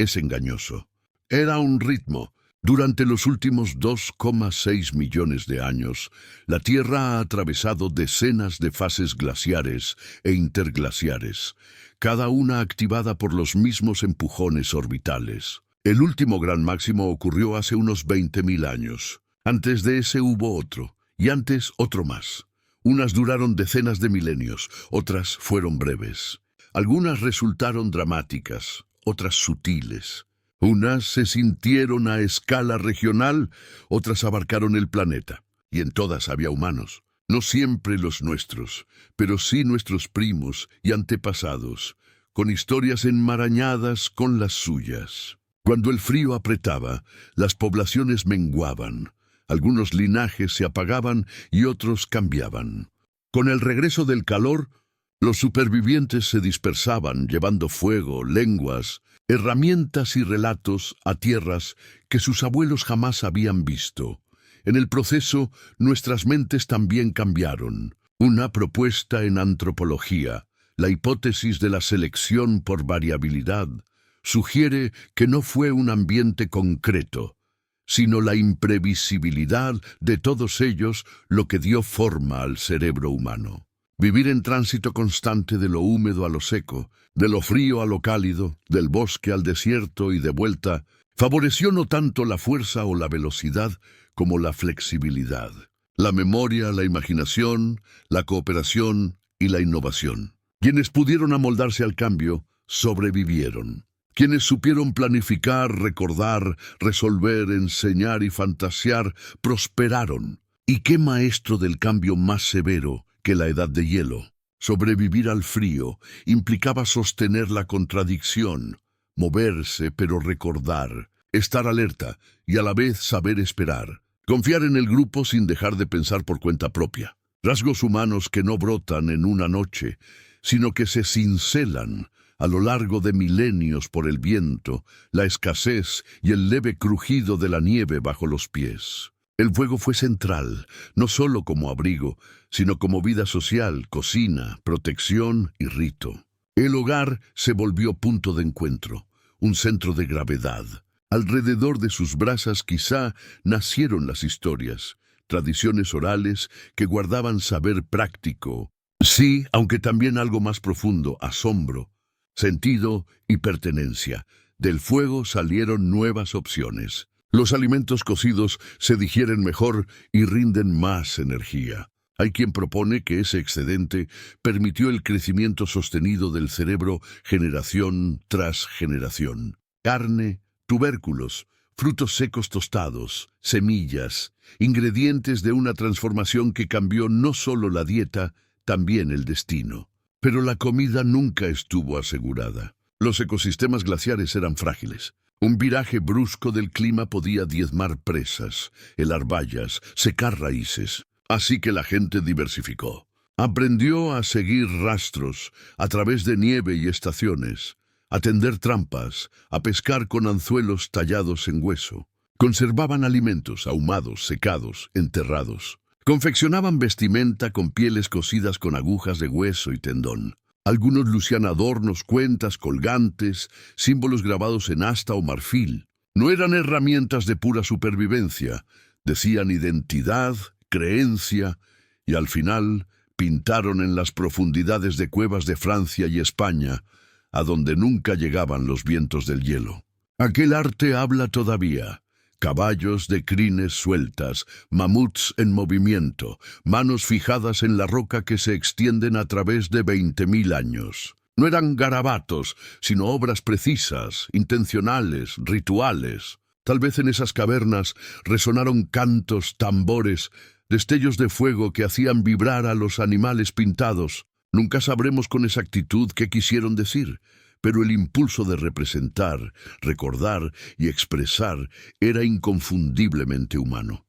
es engañoso. Era un ritmo. Durante los últimos 2,6 millones de años, la Tierra ha atravesado decenas de fases glaciares e interglaciares, cada una activada por los mismos empujones orbitales. El último gran máximo ocurrió hace unos 20.000 años. Antes de ese hubo otro, y antes otro más. Unas duraron decenas de milenios, otras fueron breves. Algunas resultaron dramáticas, otras sutiles. Unas se sintieron a escala regional, otras abarcaron el planeta. Y en todas había humanos. No siempre los nuestros, pero sí nuestros primos y antepasados, con historias enmarañadas con las suyas. Cuando el frío apretaba, las poblaciones menguaban. Algunos linajes se apagaban y otros cambiaban. Con el regreso del calor, los supervivientes se dispersaban, llevando fuego, lenguas, herramientas y relatos a tierras que sus abuelos jamás habían visto. En el proceso, nuestras mentes también cambiaron. Una propuesta en antropología, la hipótesis de la selección por variabilidad, sugiere que no fue un ambiente concreto, sino la imprevisibilidad de todos ellos lo que dio forma al cerebro humano. Vivir en tránsito constante de lo húmedo a lo seco, de lo frío a lo cálido, del bosque al desierto y de vuelta, favoreció no tanto la fuerza o la velocidad como la flexibilidad, la memoria, la imaginación, la cooperación y la innovación. Quienes pudieron amoldarse al cambio, sobrevivieron. Quienes supieron planificar, recordar, resolver, enseñar y fantasear, prosperaron. ¿Y qué maestro del cambio más severo que la edad de hielo? Sobrevivir al frío implicaba sostener la contradicción, moverse pero recordar, estar alerta y a la vez saber esperar, confiar en el grupo sin dejar de pensar por cuenta propia. Rasgos humanos que no brotan en una noche, sino que se cincelan a lo largo de milenios por el viento, la escasez y el leve crujido de la nieve bajo los pies. El fuego fue central, no solo como abrigo, sino como vida social, cocina, protección y rito. El hogar se volvió punto de encuentro, un centro de gravedad. Alrededor de sus brasas quizá nacieron las historias, tradiciones orales que guardaban saber práctico. Sí, aunque también algo más profundo, asombro, sentido y pertenencia. Del fuego salieron nuevas opciones. Los alimentos cocidos se digieren mejor y rinden más energía. Hay quien propone que ese excedente permitió el crecimiento sostenido del cerebro generación tras generación. Carne, tubérculos, frutos secos tostados, semillas, ingredientes de una transformación que cambió no solo la dieta, también el destino. Pero la comida nunca estuvo asegurada. Los ecosistemas glaciares eran frágiles. Un viraje brusco del clima podía diezmar presas, helar vallas, secar raíces. Así que la gente diversificó. Aprendió a seguir rastros a través de nieve y estaciones, a tender trampas, a pescar con anzuelos tallados en hueso. Conservaban alimentos ahumados, secados, enterrados. Confeccionaban vestimenta con pieles cosidas con agujas de hueso y tendón. Algunos lucían adornos, cuentas, colgantes, símbolos grabados en asta o marfil. No eran herramientas de pura supervivencia, decían identidad, creencia, y al final pintaron en las profundidades de cuevas de Francia y España, a donde nunca llegaban los vientos del hielo. Aquel arte habla todavía. Caballos de crines sueltas, mamuts en movimiento, manos fijadas en la roca que se extienden a través de 20.000 años. No eran garabatos, sino obras precisas, intencionales, rituales. Tal vez en esas cavernas resonaron cantos, tambores, destellos de fuego que hacían vibrar a los animales pintados. Nunca sabremos con exactitud qué quisieron decir, pero el impulso de representar, recordar y expresar era inconfundiblemente humano.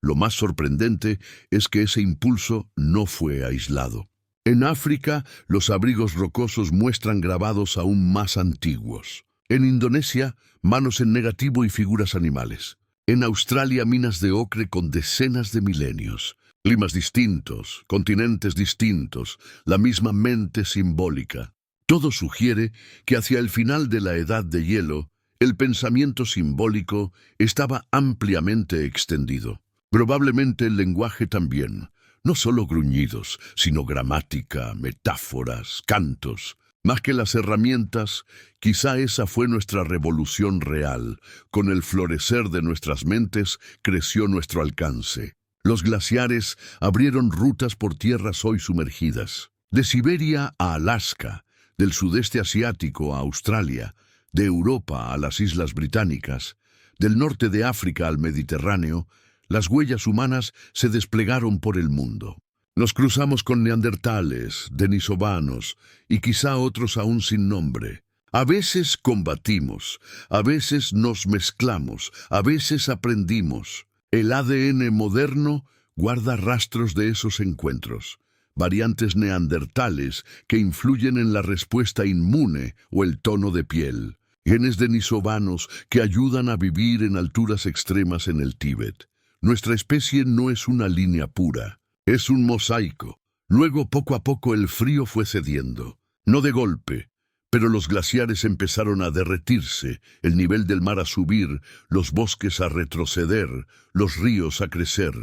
Lo más sorprendente es que ese impulso no fue aislado. En África, los abrigos rocosos muestran grabados aún más antiguos. En Indonesia, manos en negativo y figuras animales. En Australia, minas de ocre con decenas de milenios. Climas distintos, continentes distintos, la misma mente simbólica. Todo sugiere que hacia el final de la Edad de Hielo, el pensamiento simbólico estaba ampliamente extendido. Probablemente el lenguaje también, no solo gruñidos, sino gramática, metáforas, cantos. Más que las herramientas, quizá esa fue nuestra revolución real. Con el florecer de nuestras mentes creció nuestro alcance. Los glaciares abrieron rutas por tierras hoy sumergidas. De Siberia a Alaska, del sudeste asiático a Australia, de Europa a las Islas Británicas, del norte de África al Mediterráneo, las huellas humanas se desplegaron por el mundo. Nos cruzamos con neandertales, denisovanos y quizá otros aún sin nombre. A veces combatimos, a veces nos mezclamos, a veces aprendimos. El ADN moderno guarda rastros de esos encuentros. Variantes neandertales que influyen en la respuesta inmune o el tono de piel. Genes denisovanos que ayudan a vivir en alturas extremas en el Tíbet. Nuestra especie no es una línea pura, es un mosaico. Luego, poco a poco, el frío fue cediendo. No de golpe, pero los glaciares empezaron a derretirse, el nivel del mar a subir, los bosques a retroceder, los ríos a crecer.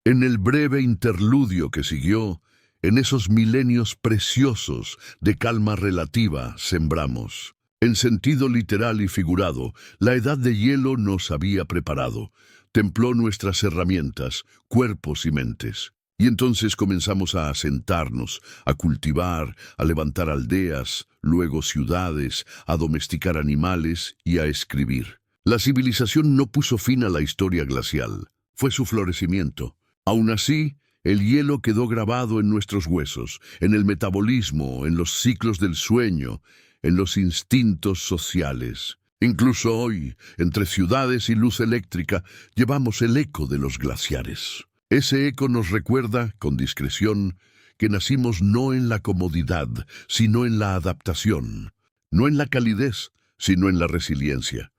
En el breve interludio que siguió, en esos milenios preciosos de calma relativa sembramos. En sentido literal y figurado, la Edad de Hielo nos había preparado, templó nuestras herramientas, cuerpos y mentes. Y entonces comenzamos a asentarnos, a cultivar, a levantar aldeas, luego ciudades, a domesticar animales y a escribir. La civilización no puso fin a la historia glacial, fue su florecimiento. Aún así, el hielo quedó grabado en nuestros huesos, en el metabolismo, en los ciclos del sueño, en los instintos sociales. Incluso hoy, entre ciudades y luz eléctrica, llevamos el eco de los glaciares. Ese eco nos recuerda, con discreción, que nacimos no en la comodidad, sino en la adaptación, no en la calidez, sino en la resiliencia.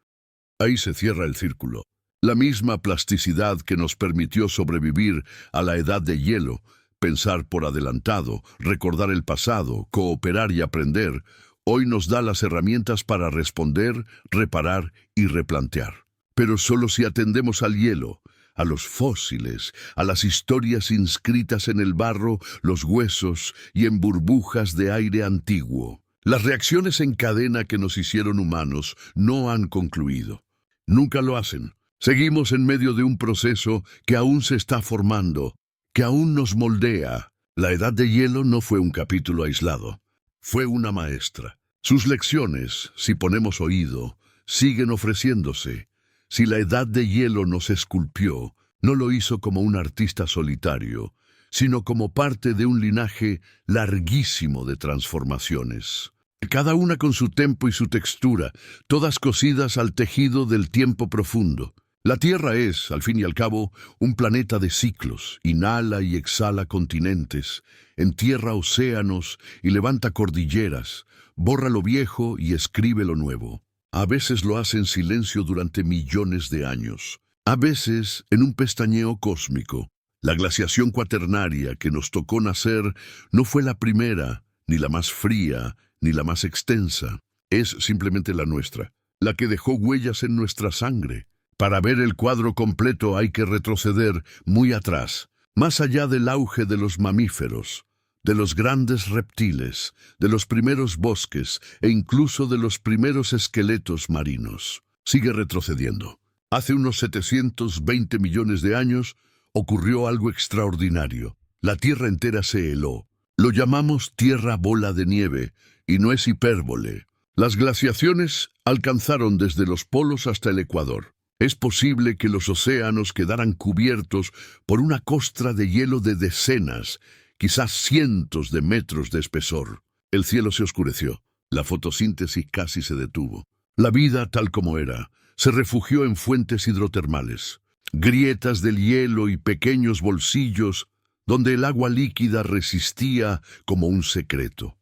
Ahí se cierra el círculo. La misma plasticidad que nos permitió sobrevivir a la Edad de Hielo, pensar por adelantado, recordar el pasado, cooperar y aprender, hoy nos da las herramientas para responder, reparar y replantear. Pero solo si atendemos al hielo, a los fósiles, a las historias inscritas en el barro, los huesos y en burbujas de aire antiguo. Las reacciones en cadena que nos hicieron humanos no han concluido. Nunca lo hacen. Seguimos en medio de un proceso que aún se está formando, que aún nos moldea. La Edad de Hielo no fue un capítulo aislado. Fue una maestra. Sus lecciones, si ponemos oído, siguen ofreciéndose. Si la Edad de Hielo nos esculpió, no lo hizo como un artista solitario, sino como parte de un linaje larguísimo de transformaciones. Cada una con su tempo y su textura, todas cosidas al tejido del tiempo profundo. La Tierra es, al fin y al cabo, un planeta de ciclos, inhala y exhala continentes, entierra océanos y levanta cordilleras, borra lo viejo y escribe lo nuevo. A veces lo hace en silencio durante millones de años, a veces en un pestañeo cósmico, La glaciación cuaternaria que nos tocó nacer no fue la primera, ni la más fría, ni la más extensa. Es simplemente la nuestra, la que dejó huellas en nuestra sangre. Para ver el cuadro completo hay que retroceder muy atrás, más allá del auge de los mamíferos, de los grandes reptiles, de los primeros bosques e incluso de los primeros esqueletos marinos. Sigue retrocediendo. Hace unos 720 millones de años ocurrió algo extraordinario. La Tierra entera se heló. Lo llamamos Tierra Bola de Nieve, y no es hipérbole. Las glaciaciones alcanzaron desde los polos hasta el Ecuador. Es posible que los océanos quedaran cubiertos por una costra de hielo de decenas, quizás cientos de metros de espesor. El cielo se oscureció. La fotosíntesis casi se detuvo. La vida, tal como era, se refugió en fuentes hidrotermales, grietas del hielo y pequeños bolsillos donde el agua líquida resistía como un secreto.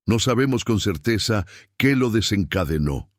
No sabemos con certeza qué lo desencadenó.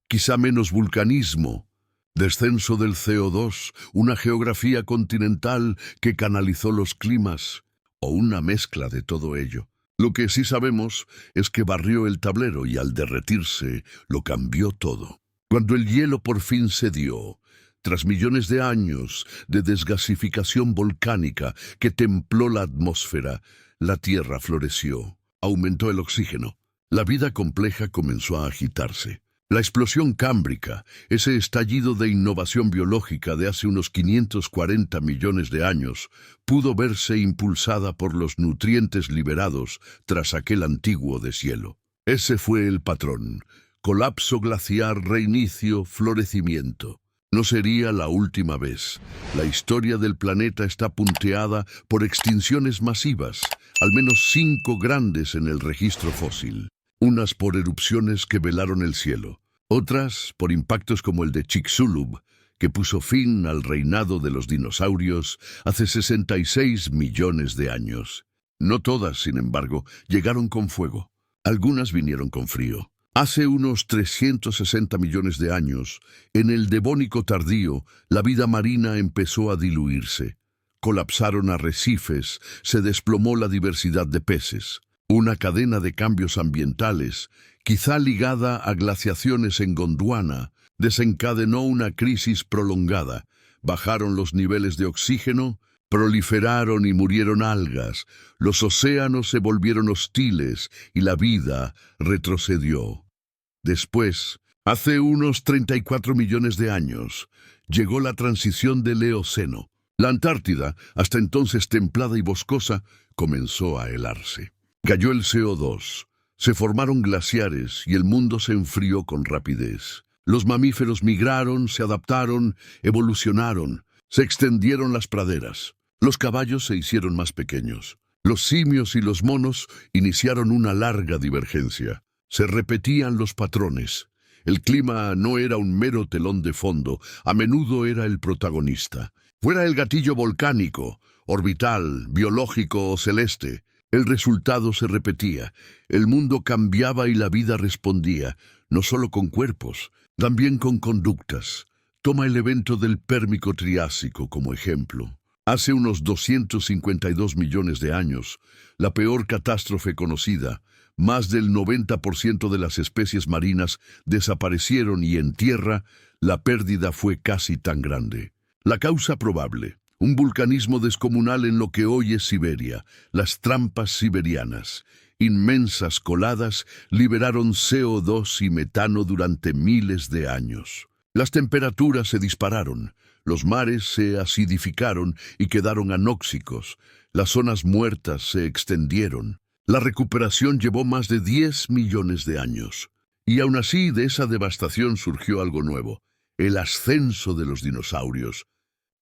Quizá menos vulcanismo, descenso del CO2, una geografía continental que canalizó los climas, o una mezcla de todo ello. Lo que sí sabemos es que barrió el tablero y al derretirse lo cambió todo. Cuando el hielo por fin cedió, tras millones de años de desgasificación volcánica que templó la atmósfera, la Tierra floreció, aumentó el oxígeno. La vida compleja comenzó a agitarse. La explosión cámbrica, ese estallido de innovación biológica de hace unos 540 millones de años, pudo verse impulsada por los nutrientes liberados tras aquel antiguo deshielo. Ese fue el patrón: colapso glaciar, reinicio, florecimiento. No sería la última vez. La historia del planeta está punteada por extinciones masivas, al menos 5 grandes en el registro fósil. Unas por erupciones que velaron el cielo, otras por impactos como el de Chicxulub, que puso fin al reinado de los dinosaurios hace 66 millones de años. No todas, sin embargo, llegaron con fuego. Algunas vinieron con frío. Hace unos 360 millones de años, en el Devónico tardío, la vida marina empezó a diluirse. Colapsaron arrecifes, se desplomó la diversidad de peces. Una cadena de cambios ambientales, quizá ligada a glaciaciones en Gondwana, desencadenó una crisis prolongada. Bajaron los niveles de oxígeno, proliferaron y murieron algas, los océanos se volvieron hostiles y la vida retrocedió. Después, hace unos 34 millones de años, llegó la transición del Eoceno. La Antártida, hasta entonces templada y boscosa, comenzó a helarse. Cayó el CO2, se formaron glaciares y el mundo se enfrió con rapidez. Los mamíferos migraron, se adaptaron, evolucionaron, se extendieron las praderas. Los caballos se hicieron más pequeños. Los simios y los monos iniciaron una larga divergencia. Se repetían los patrones. El clima no era un mero telón de fondo, a menudo era el protagonista. Fuera el gatillo volcánico, orbital, biológico o celeste, el resultado se repetía. El mundo cambiaba y la vida respondía, no solo con cuerpos, también con conductas. Toma el evento del Pérmico Triásico como ejemplo. Hace unos 252 millones de años, la peor catástrofe conocida, más del 90% de las especies marinas desaparecieron y en tierra la pérdida fue casi tan grande. La causa probable: un vulcanismo descomunal en lo que hoy es Siberia, las trampas siberianas. Inmensas coladas liberaron CO2 y metano durante miles de años. Las temperaturas se dispararon, los mares se acidificaron y quedaron anóxicos, las zonas muertas se extendieron. La recuperación llevó más de 10 millones de años. Y aún así de esa devastación surgió algo nuevo: el ascenso de los dinosaurios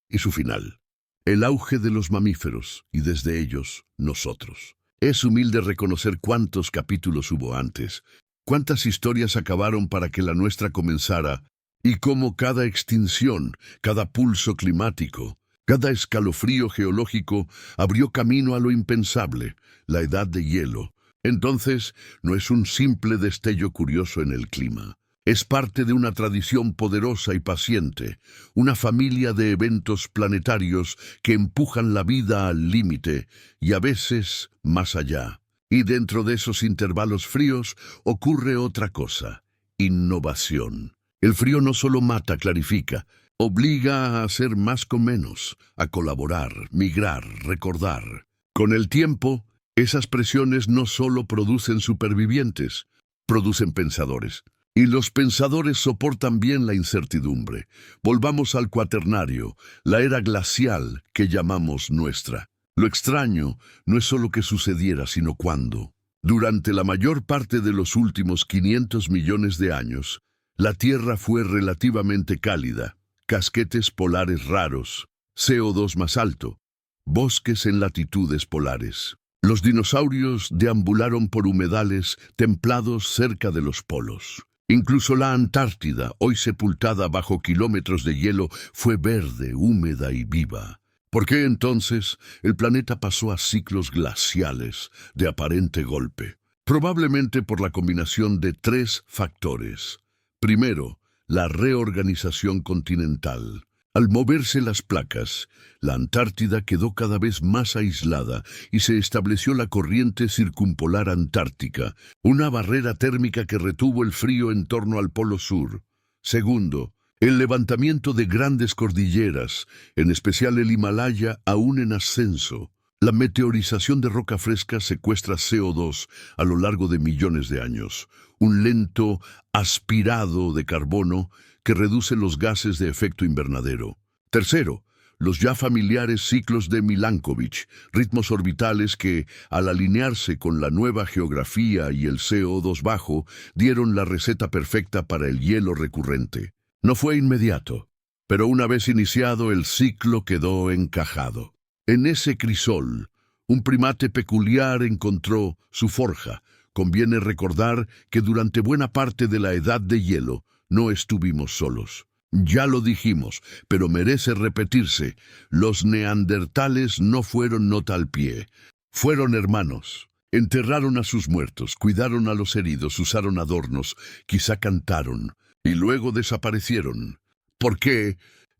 y su final, el auge de los mamíferos y desde ellos nosotros. Es humilde reconocer cuántos capítulos hubo antes, cuántas historias acabaron para que la nuestra comenzara, y cómo cada extinción, cada pulso climático, cada escalofrío geológico abrió camino a lo impensable, la edad de hielo. Entonces, no es un simple destello curioso en el clima. Es parte de una tradición poderosa y paciente, una familia de eventos planetarios que empujan la vida al límite y a veces más allá. Y dentro de esos intervalos fríos ocurre otra cosa: innovación. El frío no solo mata, clarifica, obliga a hacer más con menos, a colaborar, migrar, recordar. Con el tiempo, esas presiones no solo producen supervivientes, producen pensadores. Y los pensadores soportan bien la incertidumbre. Volvamos al Cuaternario, la era glacial que llamamos nuestra. Lo extraño no es solo que sucediera, sino cuándo. Durante la mayor parte de los últimos 500 millones de años, la Tierra fue relativamente cálida, casquetes polares raros, CO2 más alto, bosques en latitudes polares. Los dinosaurios deambularon por humedales templados cerca de los polos. Incluso la Antártida, hoy sepultada bajo kilómetros de hielo, fue verde, húmeda y viva. ¿Por qué entonces el planeta pasó a ciclos glaciales de aparente golpe? Probablemente por la combinación de tres factores. Primero, la reorganización continental. Al moverse las placas, la Antártida quedó cada vez más aislada y se estableció la corriente circumpolar antártica, una barrera térmica que retuvo el frío en torno al Polo Sur. Segundo, el levantamiento de grandes cordilleras, en especial el Himalaya, aún en ascenso. La meteorización de roca fresca secuestra CO2 a lo largo de millones de años, un lento aspirado de carbono que reduce los gases de efecto invernadero. Tercero, los ya familiares ciclos de Milankovitch, ritmos orbitales que, al alinearse con la nueva geografía y el CO2 bajo, dieron la receta perfecta para el hielo recurrente. No fue inmediato, pero una vez iniciado el ciclo quedó encajado. En ese crisol, un primate peculiar encontró su forja. Conviene recordar que durante buena parte de la Edad de Hielo no estuvimos solos. Ya lo dijimos, pero merece repetirse. Los neandertales no fueron nota al pie. Fueron hermanos. Enterraron a sus muertos, cuidaron a los heridos, usaron adornos, quizá cantaron, y luego desaparecieron. ¿Por qué?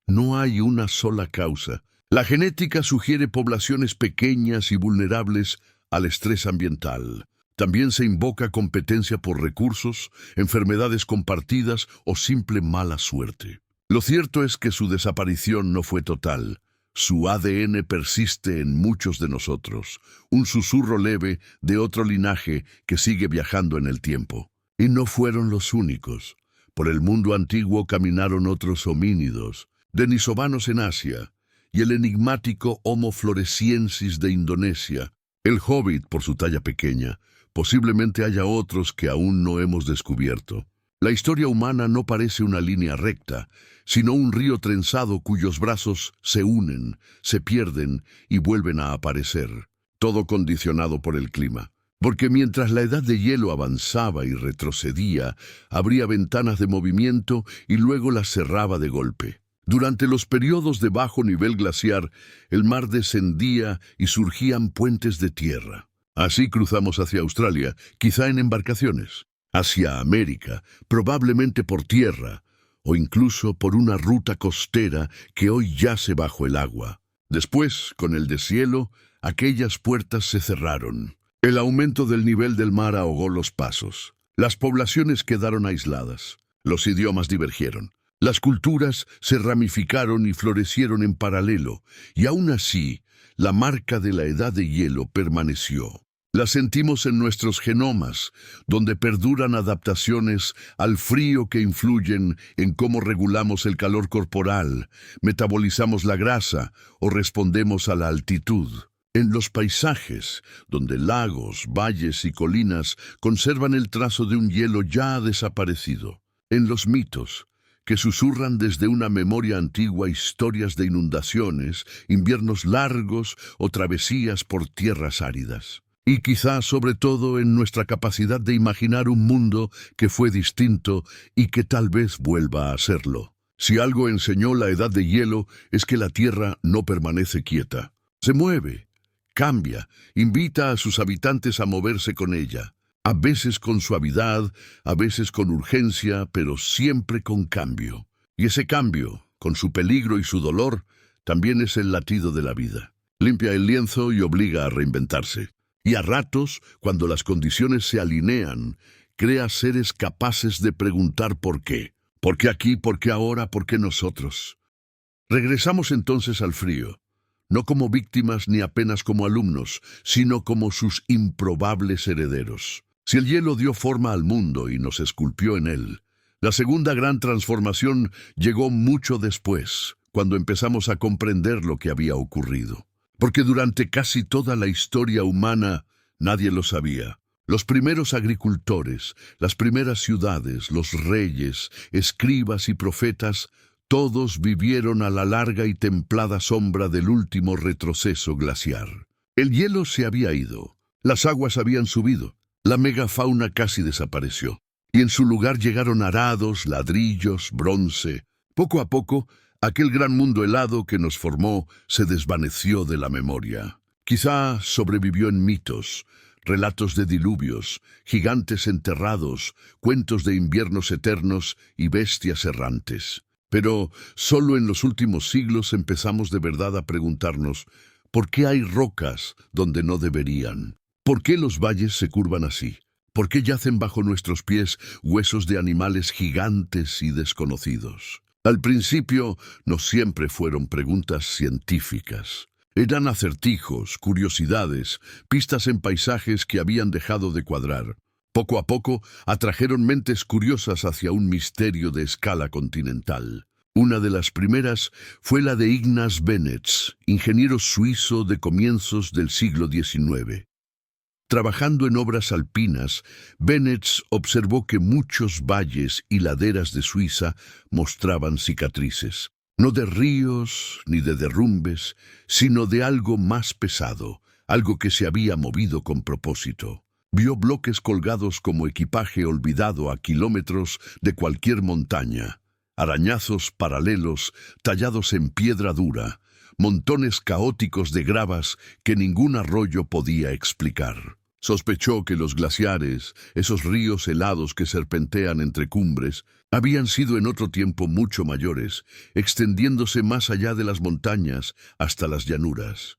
No hay una sola causa. La genética sugiere poblaciones pequeñas y vulnerables al estrés ambiental. También se invoca competencia por recursos, enfermedades compartidas o simple mala suerte. Lo cierto es que su desaparición no fue total. Su ADN persiste en muchos de nosotros, un susurro leve de otro linaje que sigue viajando en el tiempo. Y no fueron los únicos. Por el mundo antiguo caminaron otros homínidos, denisovanos en Asia, y el enigmático Homo floresiensis de Indonesia, el hobbit por su talla pequeña. Posiblemente haya otros que aún no hemos descubierto. La historia humana no parece una línea recta, sino un río trenzado cuyos brazos se unen, se pierden y vuelven a aparecer, todo condicionado por el clima. Porque mientras la edad de hielo avanzaba y retrocedía, abría ventanas de movimiento y luego las cerraba de golpe. Durante los periodos de bajo nivel glaciar, el mar descendía y surgían puentes de tierra. Así cruzamos hacia Australia, quizá en embarcaciones, hacia América, probablemente por tierra, o incluso por una ruta costera que hoy yace bajo el agua. Después, con el deshielo, aquellas puertas se cerraron. El aumento del nivel del mar ahogó los pasos. Las poblaciones quedaron aisladas. Los idiomas divergieron. Las culturas se ramificaron y florecieron en paralelo, y aún así, la marca de la edad de hielo permaneció. La sentimos en nuestros genomas, donde perduran adaptaciones al frío que influyen en cómo regulamos el calor corporal, metabolizamos la grasa o respondemos a la altitud. En los paisajes, donde lagos, valles y colinas conservan el trazo de un hielo ya desaparecido. En los mitos, que susurran desde una memoria antigua historias de inundaciones, inviernos largos o travesías por tierras áridas. Y quizá sobre todo en nuestra capacidad de imaginar un mundo que fue distinto y que tal vez vuelva a serlo. Si algo enseñó la edad de hielo es que la Tierra no permanece quieta. Se mueve, cambia, invita a sus habitantes a moverse con ella. A veces con suavidad, a veces con urgencia, pero siempre con cambio. Y ese cambio, con su peligro y su dolor, también es el latido de la vida. Limpia el lienzo y obliga a reinventarse. Y a ratos, cuando las condiciones se alinean, crea seres capaces de preguntar por qué. ¿Por qué aquí? ¿Por qué ahora? ¿Por qué nosotros? Regresamos entonces al frío, no como víctimas ni apenas como alumnos, sino como sus improbables herederos. Si el hielo dio forma al mundo y nos esculpió en él, la segunda gran transformación llegó mucho después, cuando empezamos a comprender lo que había ocurrido. Porque durante casi toda la historia humana nadie lo sabía. Los primeros agricultores, las primeras ciudades, los reyes, escribas y profetas, todos vivieron a la larga y templada sombra del último retroceso glaciar. El hielo se había ido, las aguas habían subido, la megafauna casi desapareció, y en su lugar llegaron arados, ladrillos, bronce. Poco a poco, aquel gran mundo helado que nos formó se desvaneció de la memoria. Quizá sobrevivió en mitos, relatos de diluvios, gigantes enterrados, cuentos de inviernos eternos y bestias errantes. Pero solo en los últimos siglos empezamos de verdad a preguntarnos, ¿por qué hay rocas donde no deberían? ¿Por qué los valles se curvan así? ¿Por qué yacen bajo nuestros pies huesos de animales gigantes y desconocidos? Al principio no siempre fueron preguntas científicas. Eran acertijos, curiosidades, pistas en paisajes que habían dejado de cuadrar. Poco a poco atrajeron mentes curiosas hacia un misterio de escala continental. Una de las primeras fue la de Ignaz Benetz, ingeniero suizo de comienzos del siglo XIX. Trabajando en obras alpinas, Benetz observó que muchos valles y laderas de Suiza mostraban cicatrices. No de ríos ni de derrumbes, sino de algo más pesado, algo que se había movido con propósito. Vio bloques colgados como equipaje olvidado a kilómetros de cualquier montaña, arañazos paralelos tallados en piedra dura, montones caóticos de gravas que ningún arroyo podía explicar. Sospechó que los glaciares, esos ríos helados que serpentean entre cumbres, habían sido en otro tiempo mucho mayores, extendiéndose más allá de las montañas hasta las llanuras.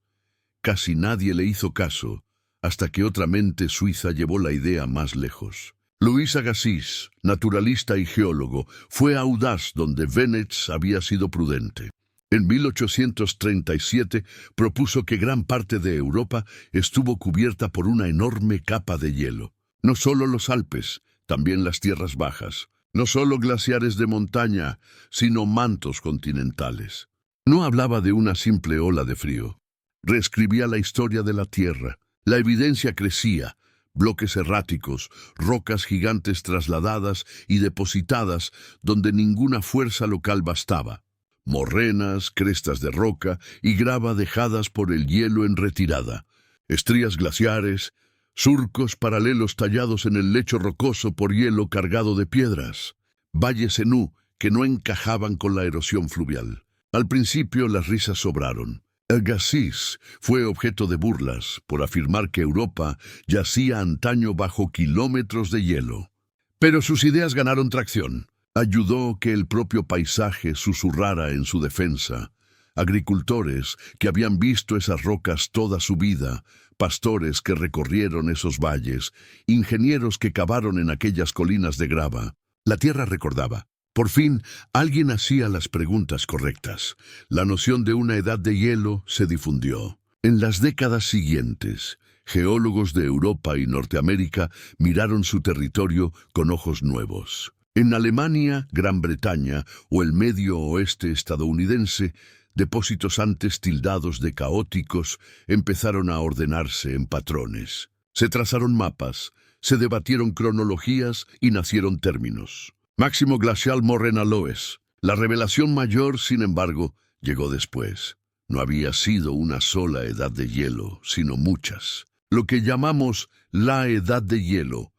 Casi nadie le hizo caso, hasta que otra mente suiza llevó la idea más lejos. Louis Agassiz, naturalista y geólogo, fue audaz donde Benetz había sido prudente. En 1837 propuso que gran parte de Europa estuvo cubierta por una enorme capa de hielo. No solo los Alpes, también las tierras bajas. No solo glaciares de montaña, sino mantos continentales. No hablaba de una simple ola de frío. Reescribía la historia de la Tierra. La evidencia crecía. Bloques erráticos, rocas gigantes trasladadas y depositadas donde ninguna fuerza local bastaba. Morrenas, crestas de roca y grava dejadas por el hielo en retirada, estrías glaciares, surcos paralelos tallados en el lecho rocoso por hielo cargado de piedras, valles en U que no encajaban con la erosión fluvial. Al principio las risas sobraron. Agassiz fue objeto de burlas por afirmar que Europa yacía antaño bajo kilómetros de hielo. Pero sus ideas ganaron tracción. Ayudó que el propio paisaje susurrara en su defensa. Agricultores que habían visto esas rocas toda su vida, pastores que recorrieron esos valles, ingenieros que cavaron en aquellas colinas de grava. La tierra recordaba. Por fin, alguien hacía las preguntas correctas. La noción de una edad de hielo se difundió. En las décadas siguientes, geólogos de Europa y Norteamérica miraron su territorio con ojos nuevos. En Alemania, Gran Bretaña o el Medio Oeste estadounidense, depósitos antes tildados de caóticos empezaron a ordenarse en patrones. Se trazaron mapas, se debatieron cronologías y nacieron términos. Máximo glacial Morrena-Loess. La revelación mayor, sin embargo, llegó después. No había sido una sola edad de hielo, sino muchas. Lo que llamamos la edad de hielo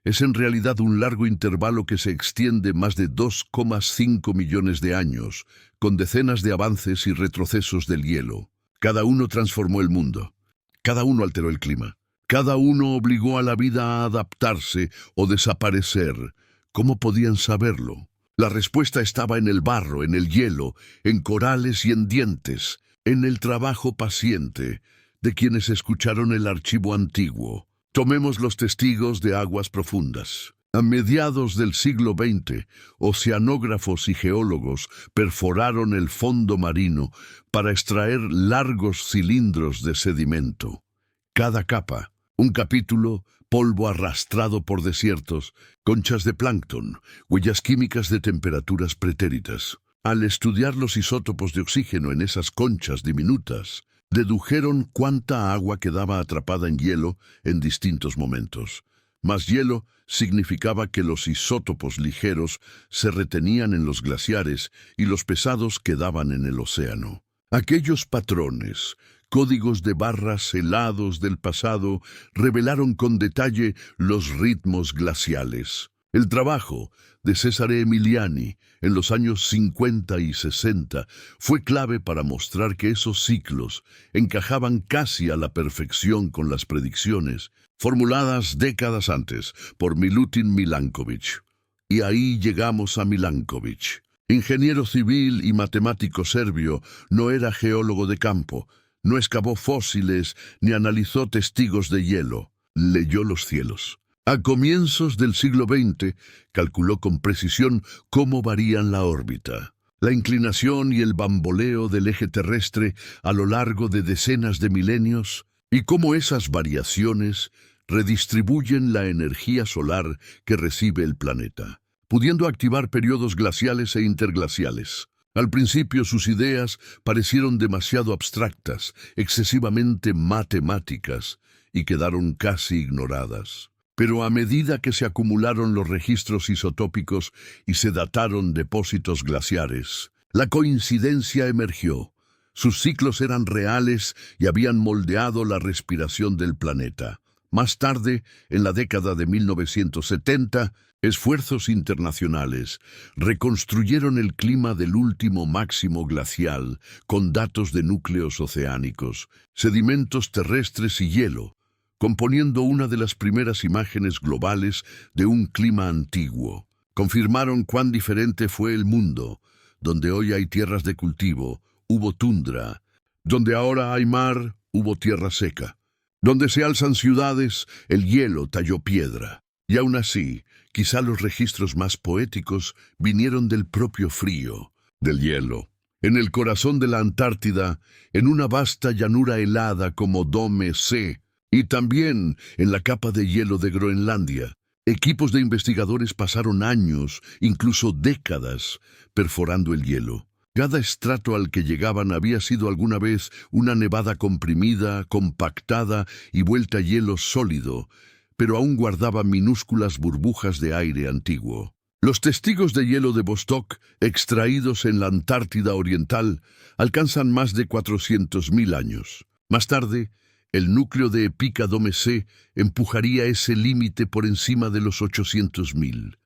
es en realidad un largo intervalo que se extiende más de 2,5 millones de años, con decenas de avances y retrocesos del hielo. Cada uno transformó el mundo. Cada uno alteró el clima. Cada uno obligó a la vida a adaptarse o desaparecer. ¿Cómo podían saberlo? La respuesta estaba en el barro, en el hielo, en corales y en dientes, en el trabajo paciente de quienes escucharon el archivo antiguo. Tomemos los testigos de aguas profundas. A mediados del siglo XX, oceanógrafos y geólogos perforaron el fondo marino para extraer largos cilindros de sedimento. Cada capa, un capítulo, polvo arrastrado por desiertos, conchas de plancton, huellas químicas de temperaturas pretéritas. Al estudiar los isótopos de oxígeno en esas conchas diminutas, dedujeron cuánta agua quedaba atrapada en hielo en distintos momentos. Más hielo significaba que los isótopos ligeros se retenían en los glaciares y los pesados quedaban en el océano. Aquellos patrones, códigos de barras helados del pasado, revelaron con detalle los ritmos glaciales. El trabajo de Cesare Emiliani en los años 50 y 60 fue clave para mostrar que esos ciclos encajaban casi a la perfección con las predicciones formuladas décadas antes por Milutin Milankovic. Y ahí llegamos a Milankovic. Ingeniero civil y matemático serbio, no era geólogo de campo, no excavó fósiles ni analizó testigos de hielo, leyó los cielos. A comienzos del siglo XX, calculó con precisión cómo varían la órbita, la inclinación y el bamboleo del eje terrestre a lo largo de decenas de milenios, y cómo esas variaciones redistribuyen la energía solar que recibe el planeta, pudiendo activar periodos glaciales e interglaciales. Al principio sus ideas parecieron demasiado abstractas, excesivamente matemáticas, y quedaron casi ignoradas. Pero a medida que se acumularon los registros isotópicos y se dataron depósitos glaciares, la coincidencia emergió. Sus ciclos eran reales y habían moldeado la respiración del planeta. Más tarde, en la década de 1970, esfuerzos internacionales reconstruyeron el clima del último máximo glacial con datos de núcleos oceánicos, sedimentos terrestres y hielo, componiendo una de las primeras imágenes globales de un clima antiguo. Confirmaron cuán diferente fue el mundo, donde hoy hay tierras de cultivo, hubo tundra, donde ahora hay mar, hubo tierra seca, donde se alzan ciudades, el hielo talló piedra. Y aún así, quizá los registros más poéticos vinieron del propio frío, del hielo. En el corazón de la Antártida, en una vasta llanura helada como Dome C, y también en la capa de hielo de Groenlandia, equipos de investigadores pasaron años, incluso décadas, perforando el hielo. Cada estrato al que llegaban había sido alguna vez una nevada comprimida, compactada y vuelta a hielo sólido, pero aún guardaba minúsculas burbujas de aire antiguo. Los testigos de hielo de Vostok, extraídos en la Antártida Oriental, alcanzan más de 400.000 años. Más tarde, el núcleo de Epica Dome C empujaría ese límite por encima de los 800.000.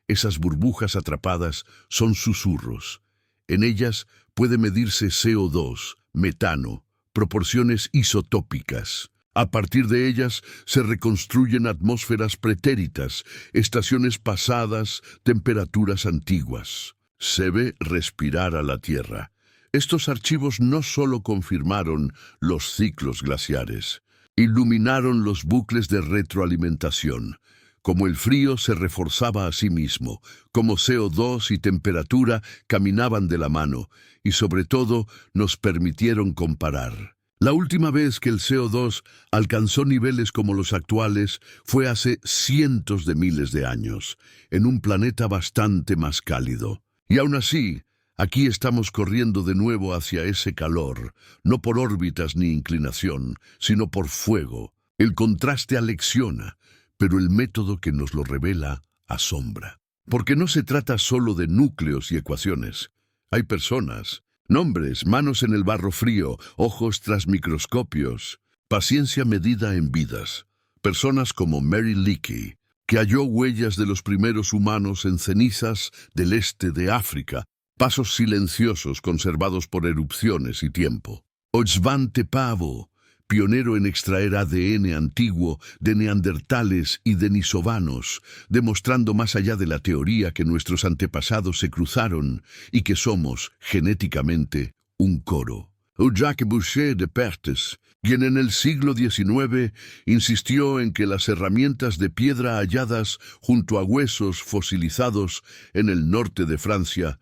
Esas burbujas atrapadas son susurros. En ellas puede medirse CO2, metano, proporciones isotópicas. A partir de ellas se reconstruyen atmósferas pretéritas, estaciones pasadas, temperaturas antiguas. Se ve respirar a la Tierra. Estos archivos no solo confirmaron los ciclos glaciares, iluminaron los bucles de retroalimentación, como el frío se reforzaba a sí mismo, como CO2 y temperatura caminaban de la mano, y sobre todo nos permitieron comparar. La última vez que el CO2 alcanzó niveles como los actuales fue hace cientos de miles de años, en un planeta bastante más cálido. Y aún así, aquí estamos corriendo de nuevo hacia ese calor, no por órbitas ni inclinación, sino por fuego. El contraste alecciona, pero el método que nos lo revela asombra. Porque no se trata solo de núcleos y ecuaciones. Hay personas, nombres, manos en el barro frío, ojos tras microscopios, paciencia medida en vidas. Personas como Mary Leakey, que halló huellas de los primeros humanos en cenizas del este de África, pasos silenciosos conservados por erupciones y tiempo. Ojsván Tepavo, pionero en extraer ADN antiguo de neandertales y denisovanos, demostrando más allá de la teoría que nuestros antepasados se cruzaron y que somos, genéticamente, un coro. Jacques Boucher de Perthes, quien en el siglo XIX insistió en que las herramientas de piedra halladas junto a huesos fosilizados en el norte de Francia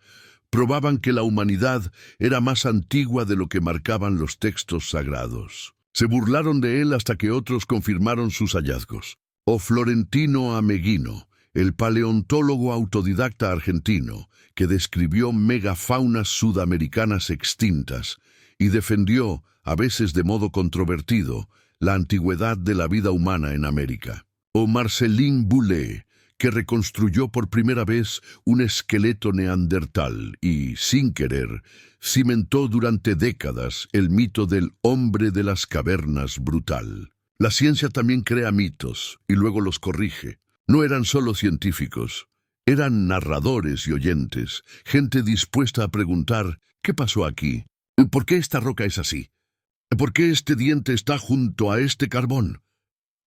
probaban que la humanidad era más antigua de lo que marcaban los textos sagrados. Se burlaron de él hasta que otros confirmaron sus hallazgos. O Florentino Ameghino, el paleontólogo autodidacta argentino, que describió megafaunas sudamericanas extintas y defendió, a veces de modo controvertido, la antigüedad de la vida humana en América. O Marcelin Boulay, que reconstruyó por primera vez un esqueleto neandertal y, sin querer, cimentó durante décadas el mito del hombre de las cavernas brutal. La ciencia también crea mitos y luego los corrige. No eran solo científicos, eran narradores y oyentes, gente dispuesta a preguntar ¿qué pasó aquí? ¿Por qué esta roca es así? ¿Por qué este diente está junto a este carbón?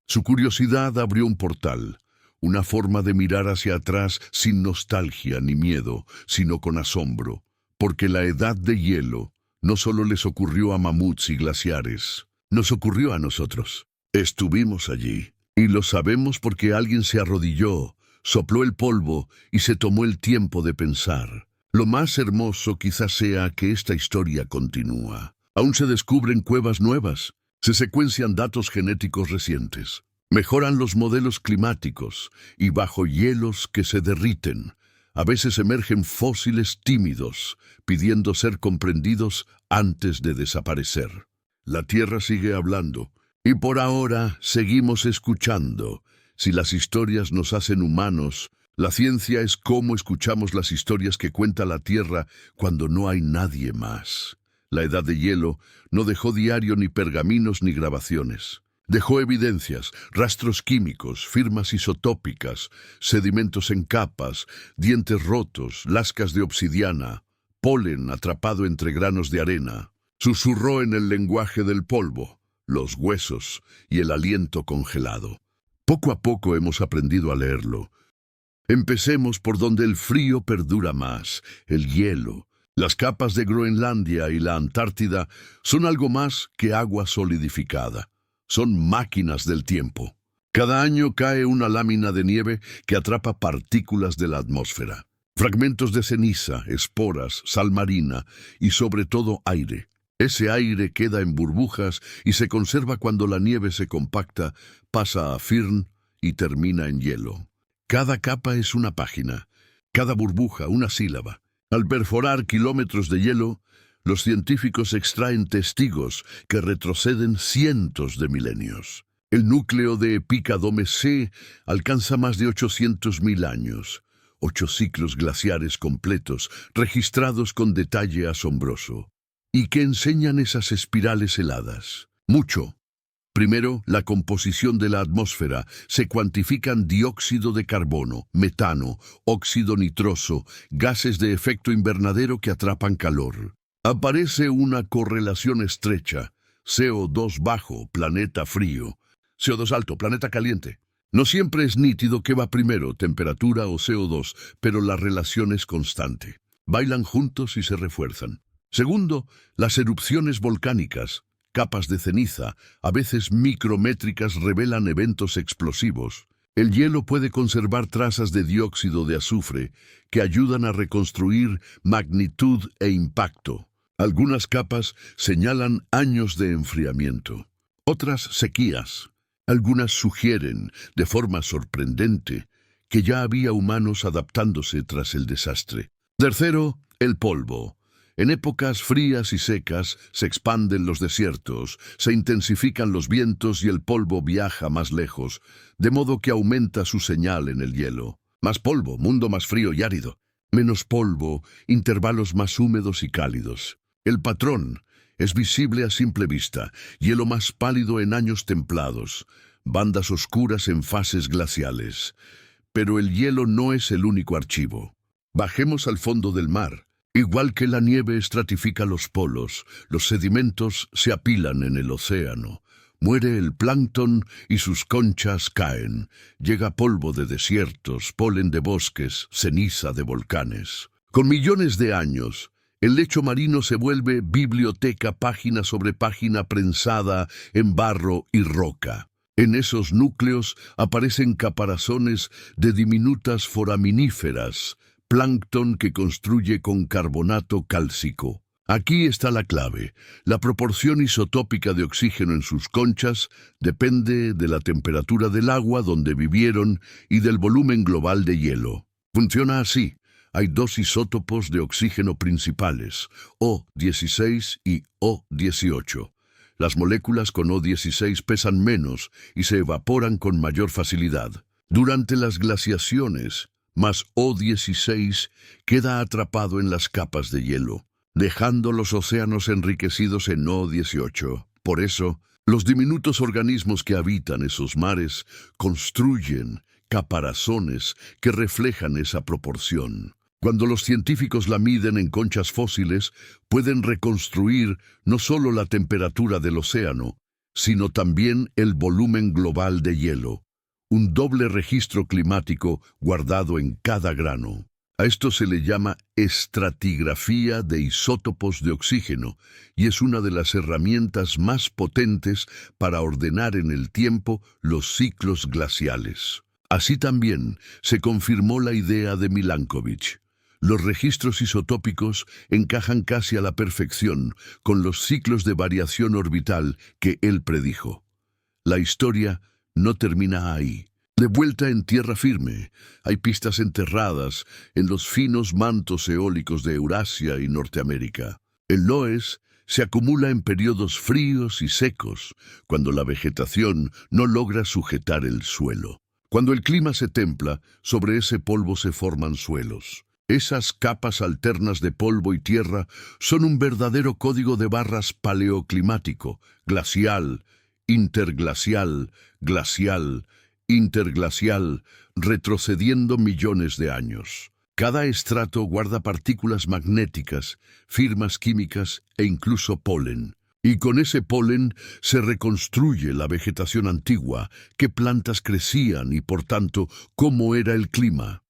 Su curiosidad abrió un portal, una forma de mirar hacia atrás sin nostalgia ni miedo, sino con asombro, porque la edad de hielo no solo les ocurrió a mamuts y glaciares, nos ocurrió a nosotros. Estuvimos allí, y lo sabemos porque alguien se arrodilló, sopló el polvo y se tomó el tiempo de pensar. Lo más hermoso quizás sea que esta historia continúa. Aún se descubren cuevas nuevas, se secuencian datos genéticos recientes, mejoran los modelos climáticos y bajo hielos que se derriten, a veces emergen fósiles tímidos, pidiendo ser comprendidos antes de desaparecer. La Tierra sigue hablando, y por ahora seguimos escuchando. Si las historias nos hacen humanos, la ciencia es cómo escuchamos las historias que cuenta la Tierra cuando no hay nadie más. La edad de hielo no dejó diario ni pergaminos ni grabaciones. Dejó evidencias, rastros químicos, firmas isotópicas, sedimentos en capas, dientes rotos, lascas de obsidiana, polen atrapado entre granos de arena. Susurró en el lenguaje del polvo, los huesos y el aliento congelado. Poco a poco hemos aprendido a leerlo. Empecemos por donde el frío perdura más, el hielo. Las capas de Groenlandia y la Antártida son algo más que agua solidificada. Son máquinas del tiempo. Cada año cae una lámina de nieve que atrapa partículas de la atmósfera. Fragmentos de ceniza, esporas, sal marina y sobre todo aire. Ese aire queda en burbujas y se conserva cuando la nieve se compacta, pasa a firn y termina en hielo. Cada capa es una página, cada burbuja una sílaba. Al perforar kilómetros de hielo, los científicos extraen testigos que retroceden cientos de milenios. El núcleo de Epicadome C alcanza más de 800.000 años, 8 ciclos glaciares completos, registrados con detalle asombroso. ¿Y qué enseñan esas espirales heladas? Mucho. Primero, la composición de la atmósfera. Se cuantifican dióxido de carbono, metano, óxido nitroso, gases de efecto invernadero que atrapan calor. Aparece una correlación estrecha. CO2 bajo, planeta frío. CO2 alto, planeta caliente. No siempre es nítido qué va primero, temperatura o CO2, pero la relación es constante. Bailan juntos y se refuerzan. Segundo, las erupciones volcánicas. Capas de ceniza, a veces micrométricas, revelan eventos explosivos. El hielo puede conservar trazas de dióxido de azufre que ayudan a reconstruir magnitud e impacto. Algunas capas señalan años de enfriamiento, otras sequías. Algunas sugieren, de forma sorprendente, que ya había humanos adaptándose tras el desastre. Tercero, el polvo. En épocas frías y secas se expanden los desiertos, se intensifican los vientos y el polvo viaja más lejos, de modo que aumenta su señal en el hielo. Más polvo, mundo más frío y árido. Menos polvo, intervalos más húmedos y cálidos. El patrón es visible a simple vista, hielo más pálido en años templados, bandas oscuras en fases glaciales. Pero el hielo no es el único archivo. Bajemos al fondo del mar. Igual que la nieve estratifica los polos, los sedimentos se apilan en el océano. Muere el plancton y sus conchas caen. Llega polvo de desiertos, polen de bosques, ceniza de volcanes. Con millones de años, el lecho marino se vuelve biblioteca página sobre página prensada en barro y roca. En esos núcleos aparecen caparazones de diminutas foraminíferas, plancton que construye con carbonato cálcico. Aquí está la clave. La proporción isotópica de oxígeno en sus conchas depende de la temperatura del agua donde vivieron y del volumen global de hielo. Funciona así. Hay dos isótopos de oxígeno principales, O16 y O18. Las moléculas con O16 pesan menos y se evaporan con mayor facilidad. Durante las glaciaciones, más O16 queda atrapado en las capas de hielo, dejando los océanos enriquecidos en O18. Por eso, los diminutos organismos que habitan esos mares construyen caparazones que reflejan esa proporción. Cuando los científicos la miden en conchas fósiles, pueden reconstruir no solo la temperatura del océano, sino también el volumen global de hielo, un doble registro climático guardado en cada grano. A esto se le llama estratigrafía de isótopos de oxígeno y es una de las herramientas más potentes para ordenar en el tiempo los ciclos glaciales. Así también se confirmó la idea de Milankovitch. Los registros isotópicos encajan casi a la perfección con los ciclos de variación orbital que él predijo. La historia no termina ahí. De vuelta en tierra firme, hay pistas enterradas en los finos mantos eólicos de Eurasia y Norteamérica. El loess se acumula en periodos fríos y secos, cuando la vegetación no logra sujetar el suelo. Cuando el clima se templa, sobre ese polvo se forman suelos. Esas capas alternas de polvo y tierra son un verdadero código de barras paleoclimático, glacial, interglacial, glacial, interglacial, retrocediendo millones de años. Cada estrato guarda partículas magnéticas, firmas químicas e incluso polen. Y con ese polen se reconstruye la vegetación antigua, qué plantas crecían y, por tanto, cómo era el clima.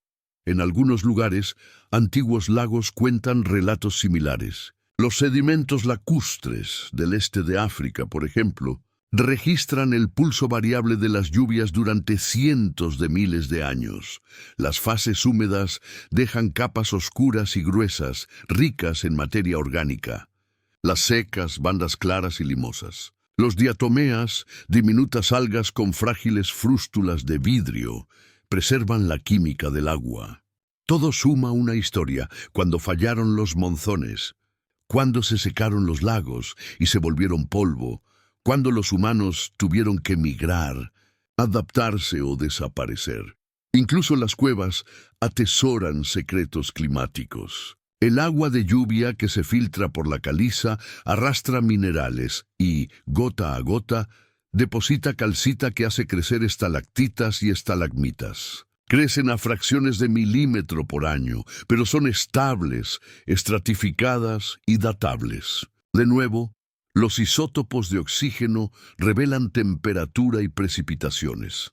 En algunos lugares, antiguos lagos cuentan relatos similares. Los sedimentos lacustres del este de África, por ejemplo, registran el pulso variable de las lluvias durante cientos de miles de años. Las fases húmedas dejan capas oscuras y gruesas, ricas en materia orgánica. Las secas, bandas claras y limosas. Los diatomeas, diminutas algas con frágiles frústulas de vidrio, preservan la química del agua. Todo suma una historia. Cuando fallaron los monzones, cuando se secaron los lagos y se volvieron polvo, cuando los humanos tuvieron que migrar, adaptarse o desaparecer. Incluso las cuevas atesoran secretos climáticos. El agua de lluvia que se filtra por la caliza arrastra minerales y, gota a gota, deposita calcita que hace crecer estalactitas y estalagmitas. Crecen a fracciones de milímetro por año, pero son estables, estratificadas y datables. De nuevo, los isótopos de oxígeno revelan temperatura y precipitaciones.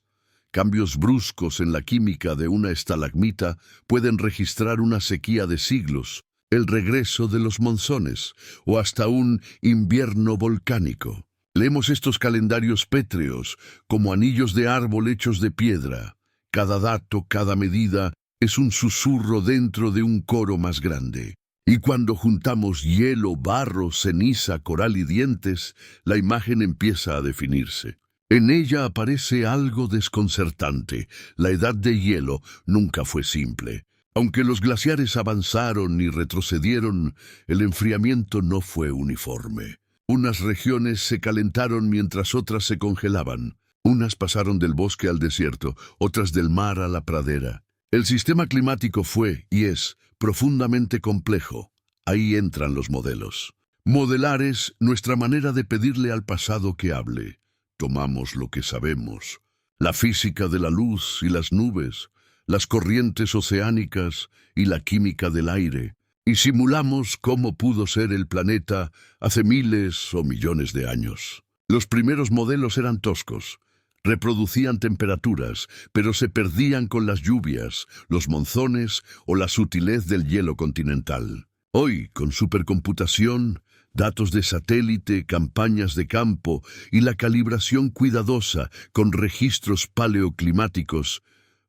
Cambios bruscos en la química de una estalagmita pueden registrar una sequía de siglos, el regreso de los monzones o hasta un invierno volcánico. Leemos estos calendarios pétreos como anillos de árbol hechos de piedra. Cada dato, cada medida es un susurro dentro de un coro más grande. Y cuando juntamos hielo, barro, ceniza, coral y dientes, la imagen empieza a definirse. En ella aparece algo desconcertante. La edad de hielo nunca fue simple. Aunque los glaciares avanzaron y retrocedieron, el enfriamiento no fue uniforme. Unas regiones se calentaron mientras otras se congelaban. Unas pasaron del bosque al desierto, otras del mar a la pradera. El sistema climático fue, y es, profundamente complejo. Ahí entran los modelos. Modelar es nuestra manera de pedirle al pasado que hable. Tomamos lo que sabemos, la física de la luz y las nubes, las corrientes oceánicas y la química del aire, y simulamos cómo pudo ser el planeta hace miles o millones de años. Los primeros modelos eran toscos. Reproducían temperaturas, pero se perdían con las lluvias, los monzones o la sutilez del hielo continental. Hoy, con supercomputación, datos de satélite, campañas de campo y la calibración cuidadosa con registros paleoclimáticos,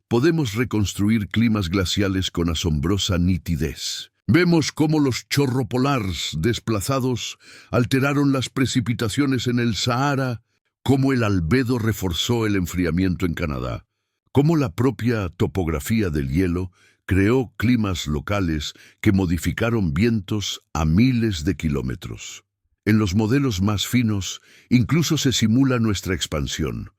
podemos reconstruir climas glaciales con asombrosa nitidez. Vemos cómo los chorropolars desplazados alteraron las precipitaciones en el Sahara, cómo el albedo reforzó el enfriamiento en Canadá, cómo la propia topografía del hielo creó climas locales que modificaron vientos a miles de kilómetros. En los modelos más finos, incluso se simula nuestra expansión.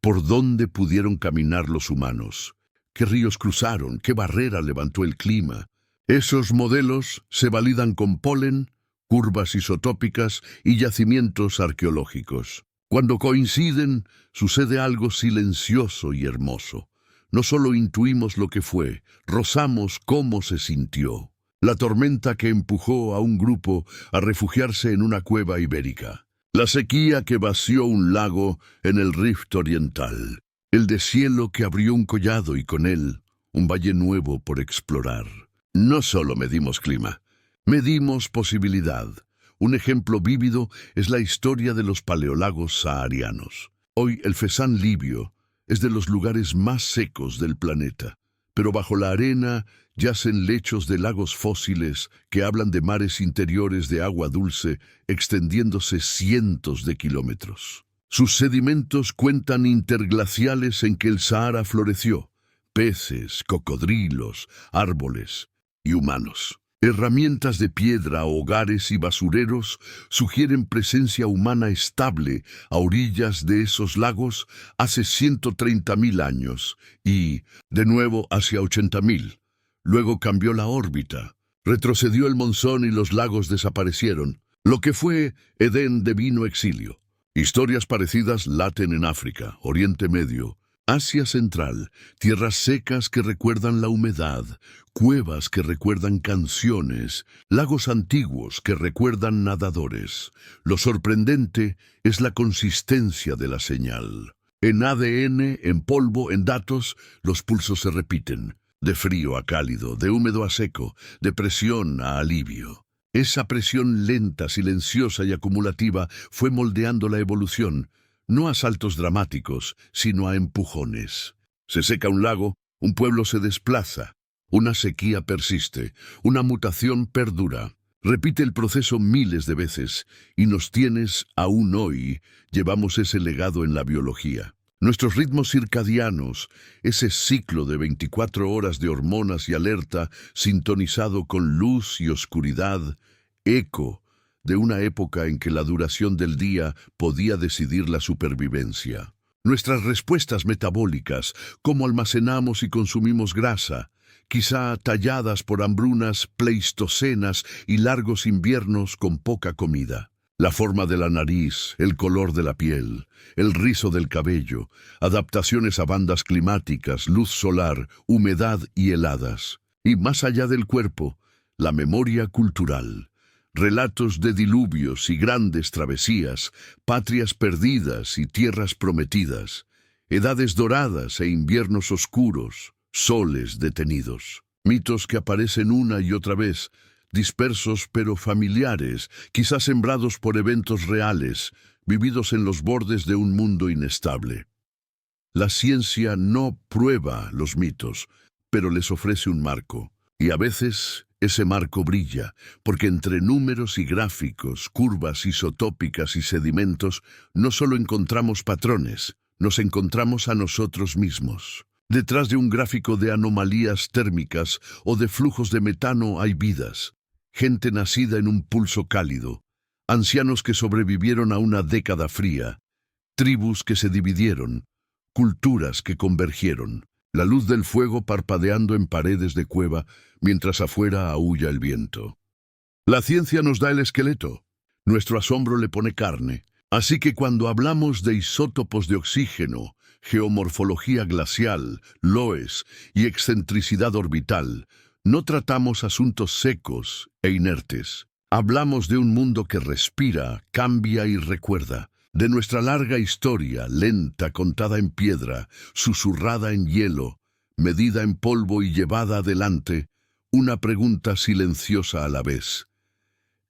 ¿Por dónde pudieron caminar los humanos? ¿Qué ríos cruzaron? ¿Qué barrera levantó el clima? Esos modelos se validan con polen, curvas isotópicas y yacimientos arqueológicos. Cuando coinciden, sucede algo silencioso y hermoso. No solo intuimos lo que fue, rozamos cómo se sintió. La tormenta que empujó a un grupo a refugiarse en una cueva ibérica. La sequía que vació un lago en el Rift Oriental. El deshielo que abrió un collado y con él un valle nuevo por explorar. No solo medimos clima, medimos posibilidad. Un ejemplo vívido es la historia de los paleolagos saharianos. Hoy el Fezzan libio es de los lugares más secos del planeta, pero bajo la arena yacen lechos de lagos fósiles que hablan de mares interiores de agua dulce extendiéndose cientos de kilómetros. Sus sedimentos cuentan interglaciales en que el Sahara floreció, peces, cocodrilos, árboles y humanos. Herramientas de piedra, hogares y basureros sugieren presencia humana estable a orillas de esos lagos hace 130.000 años y, de nuevo, hacia 80.000. Luego cambió la órbita, retrocedió el monzón y los lagos desaparecieron, lo que fue Edén devino exilio. Historias parecidas laten en África, Oriente Medio, Asia Central, tierras secas que recuerdan la humedad, cuevas que recuerdan canciones, lagos antiguos que recuerdan nadadores. Lo sorprendente es la consistencia de la señal. En ADN, en polvo, en datos, los pulsos se repiten, de frío a cálido, de húmedo a seco, de presión a alivio. Esa presión lenta, silenciosa y acumulativa fue moldeando la evolución, no a saltos dramáticos, sino a empujones. Se seca un lago, un pueblo se desplaza, una sequía persiste, una mutación perdura. Repite el proceso miles de veces y nos tienes aún hoy, llevamos ese legado en la biología. Nuestros ritmos circadianos, ese ciclo de 24 horas de hormonas y alerta sintonizado con luz y oscuridad, eco de una época en que la duración del día podía decidir la supervivencia. Nuestras respuestas metabólicas, cómo almacenamos y consumimos grasa, quizá talladas por hambrunas pleistocenas y largos inviernos con poca comida. La forma de la nariz, el color de la piel, el rizo del cabello, adaptaciones a bandas climáticas, luz solar, humedad y heladas. Y más allá del cuerpo, la memoria cultural. Relatos de diluvios y grandes travesías, patrias perdidas y tierras prometidas, edades doradas e inviernos oscuros, soles detenidos. Mitos que aparecen una y otra vez, dispersos pero familiares, quizás sembrados por eventos reales, vividos en los bordes de un mundo inestable. La ciencia no prueba los mitos, pero les ofrece un marco, y a veces ese marco brilla, porque entre números y gráficos, curvas isotópicas y sedimentos, no solo encontramos patrones, nos encontramos a nosotros mismos. Detrás de un gráfico de anomalías térmicas o de flujos de metano hay vidas, gente nacida en un pulso cálido, ancianos que sobrevivieron a una década fría, tribus que se dividieron, culturas que convergieron. La luz del fuego parpadeando en paredes de cueva, mientras afuera aúlla el viento. La ciencia nos da el esqueleto, nuestro asombro le pone carne, así que cuando hablamos de isótopos de oxígeno, geomorfología glacial, loes y excentricidad orbital, no tratamos asuntos secos e inertes. Hablamos de un mundo que respira, cambia y recuerda. De nuestra larga historia, lenta, contada en piedra, susurrada en hielo, medida en polvo y llevada adelante, una pregunta silenciosa a la vez.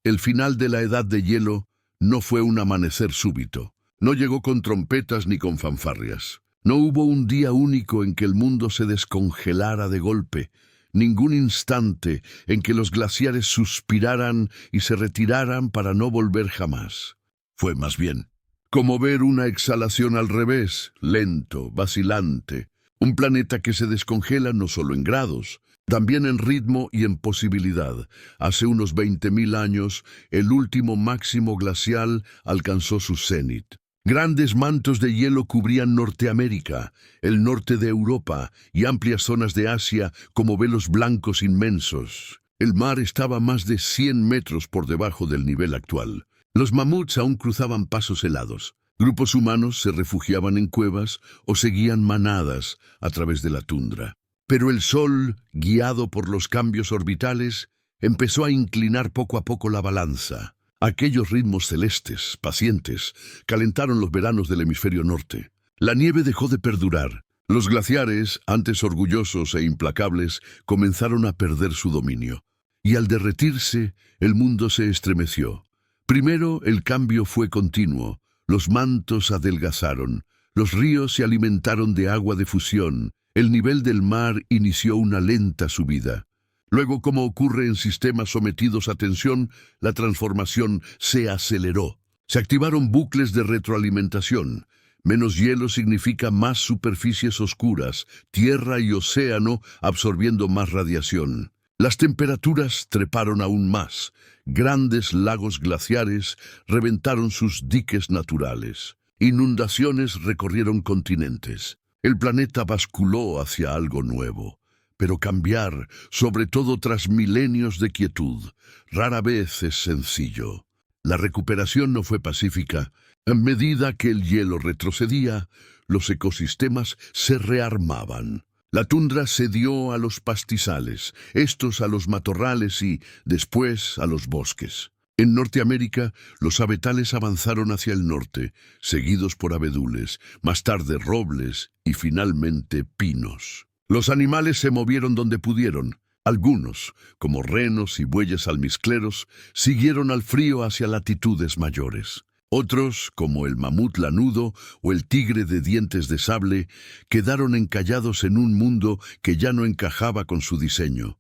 El final de la edad de hielo no fue un amanecer súbito. No llegó con trompetas ni con fanfarrias. No hubo un día único en que el mundo se descongelara de golpe, ningún instante en que los glaciares suspiraran y se retiraran para no volver jamás. Fue más bien como ver una exhalación al revés, lento, vacilante. Un planeta que se descongela no solo en grados, también en ritmo y en posibilidad. Hace unos 20.000 años, el último máximo glacial alcanzó su cenit. Grandes mantos de hielo cubrían Norteamérica, el norte de Europa y amplias zonas de Asia como velos blancos inmensos. El mar estaba más de 100 metros por debajo del nivel actual. Los mamuts aún cruzaban pasos helados. Grupos humanos se refugiaban en cuevas o seguían manadas a través de la tundra. Pero el sol, guiado por los cambios orbitales, empezó a inclinar poco a poco la balanza. Aquellos ritmos celestes, pacientes, calentaron los veranos del hemisferio norte. La nieve dejó de perdurar. Los glaciares, antes orgullosos e implacables, comenzaron a perder su dominio. Y al derretirse, el mundo se estremeció. Primero, el cambio fue continuo. Los mantos adelgazaron. Los ríos se alimentaron de agua de fusión. El nivel del mar inició una lenta subida. Luego, como ocurre en sistemas sometidos a tensión, la transformación se aceleró. Se activaron bucles de retroalimentación. Menos hielo significa más superficies oscuras, tierra y océano absorbiendo más radiación. Las temperaturas treparon aún más. Grandes lagos glaciares reventaron sus diques naturales. Inundaciones recorrieron continentes. El planeta basculó hacia algo nuevo. Pero cambiar, sobre todo tras milenios de quietud, rara vez es sencillo. La recuperación no fue pacífica. A medida que el hielo retrocedía, los ecosistemas se rearmaban. La tundra cedió a los pastizales, estos a los matorrales y, después, a los bosques. En Norteamérica, los abetales avanzaron hacia el norte, seguidos por abedules, más tarde robles y finalmente pinos. Los animales se movieron donde pudieron. Algunos, como renos y bueyes almizcleros, siguieron al frío hacia latitudes mayores. Otros, como el mamut lanudo o el tigre de dientes de sable, quedaron encallados en un mundo que ya no encajaba con su diseño.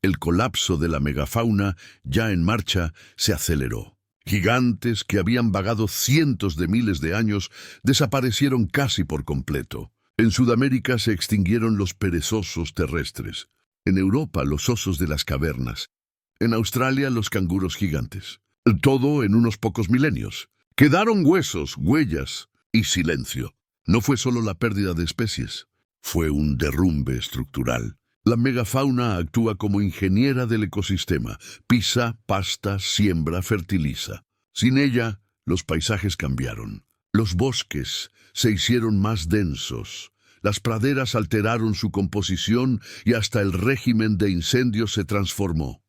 El colapso de la megafauna, ya en marcha, se aceleró. Gigantes que habían vagado cientos de miles de años desaparecieron casi por completo. En Sudamérica se extinguieron los perezosos terrestres. En Europa, los osos de las cavernas. En Australia, los canguros gigantes. Todo en unos pocos milenios. Quedaron huesos, huellas y silencio. No fue solo la pérdida de especies, fue un derrumbe estructural. La megafauna actúa como ingeniera del ecosistema. Pisa, pasta, siembra, fertiliza. Sin ella, los paisajes cambiaron. Los bosques se hicieron más densos. Las praderas alteraron su composición y hasta el régimen de incendios se transformó.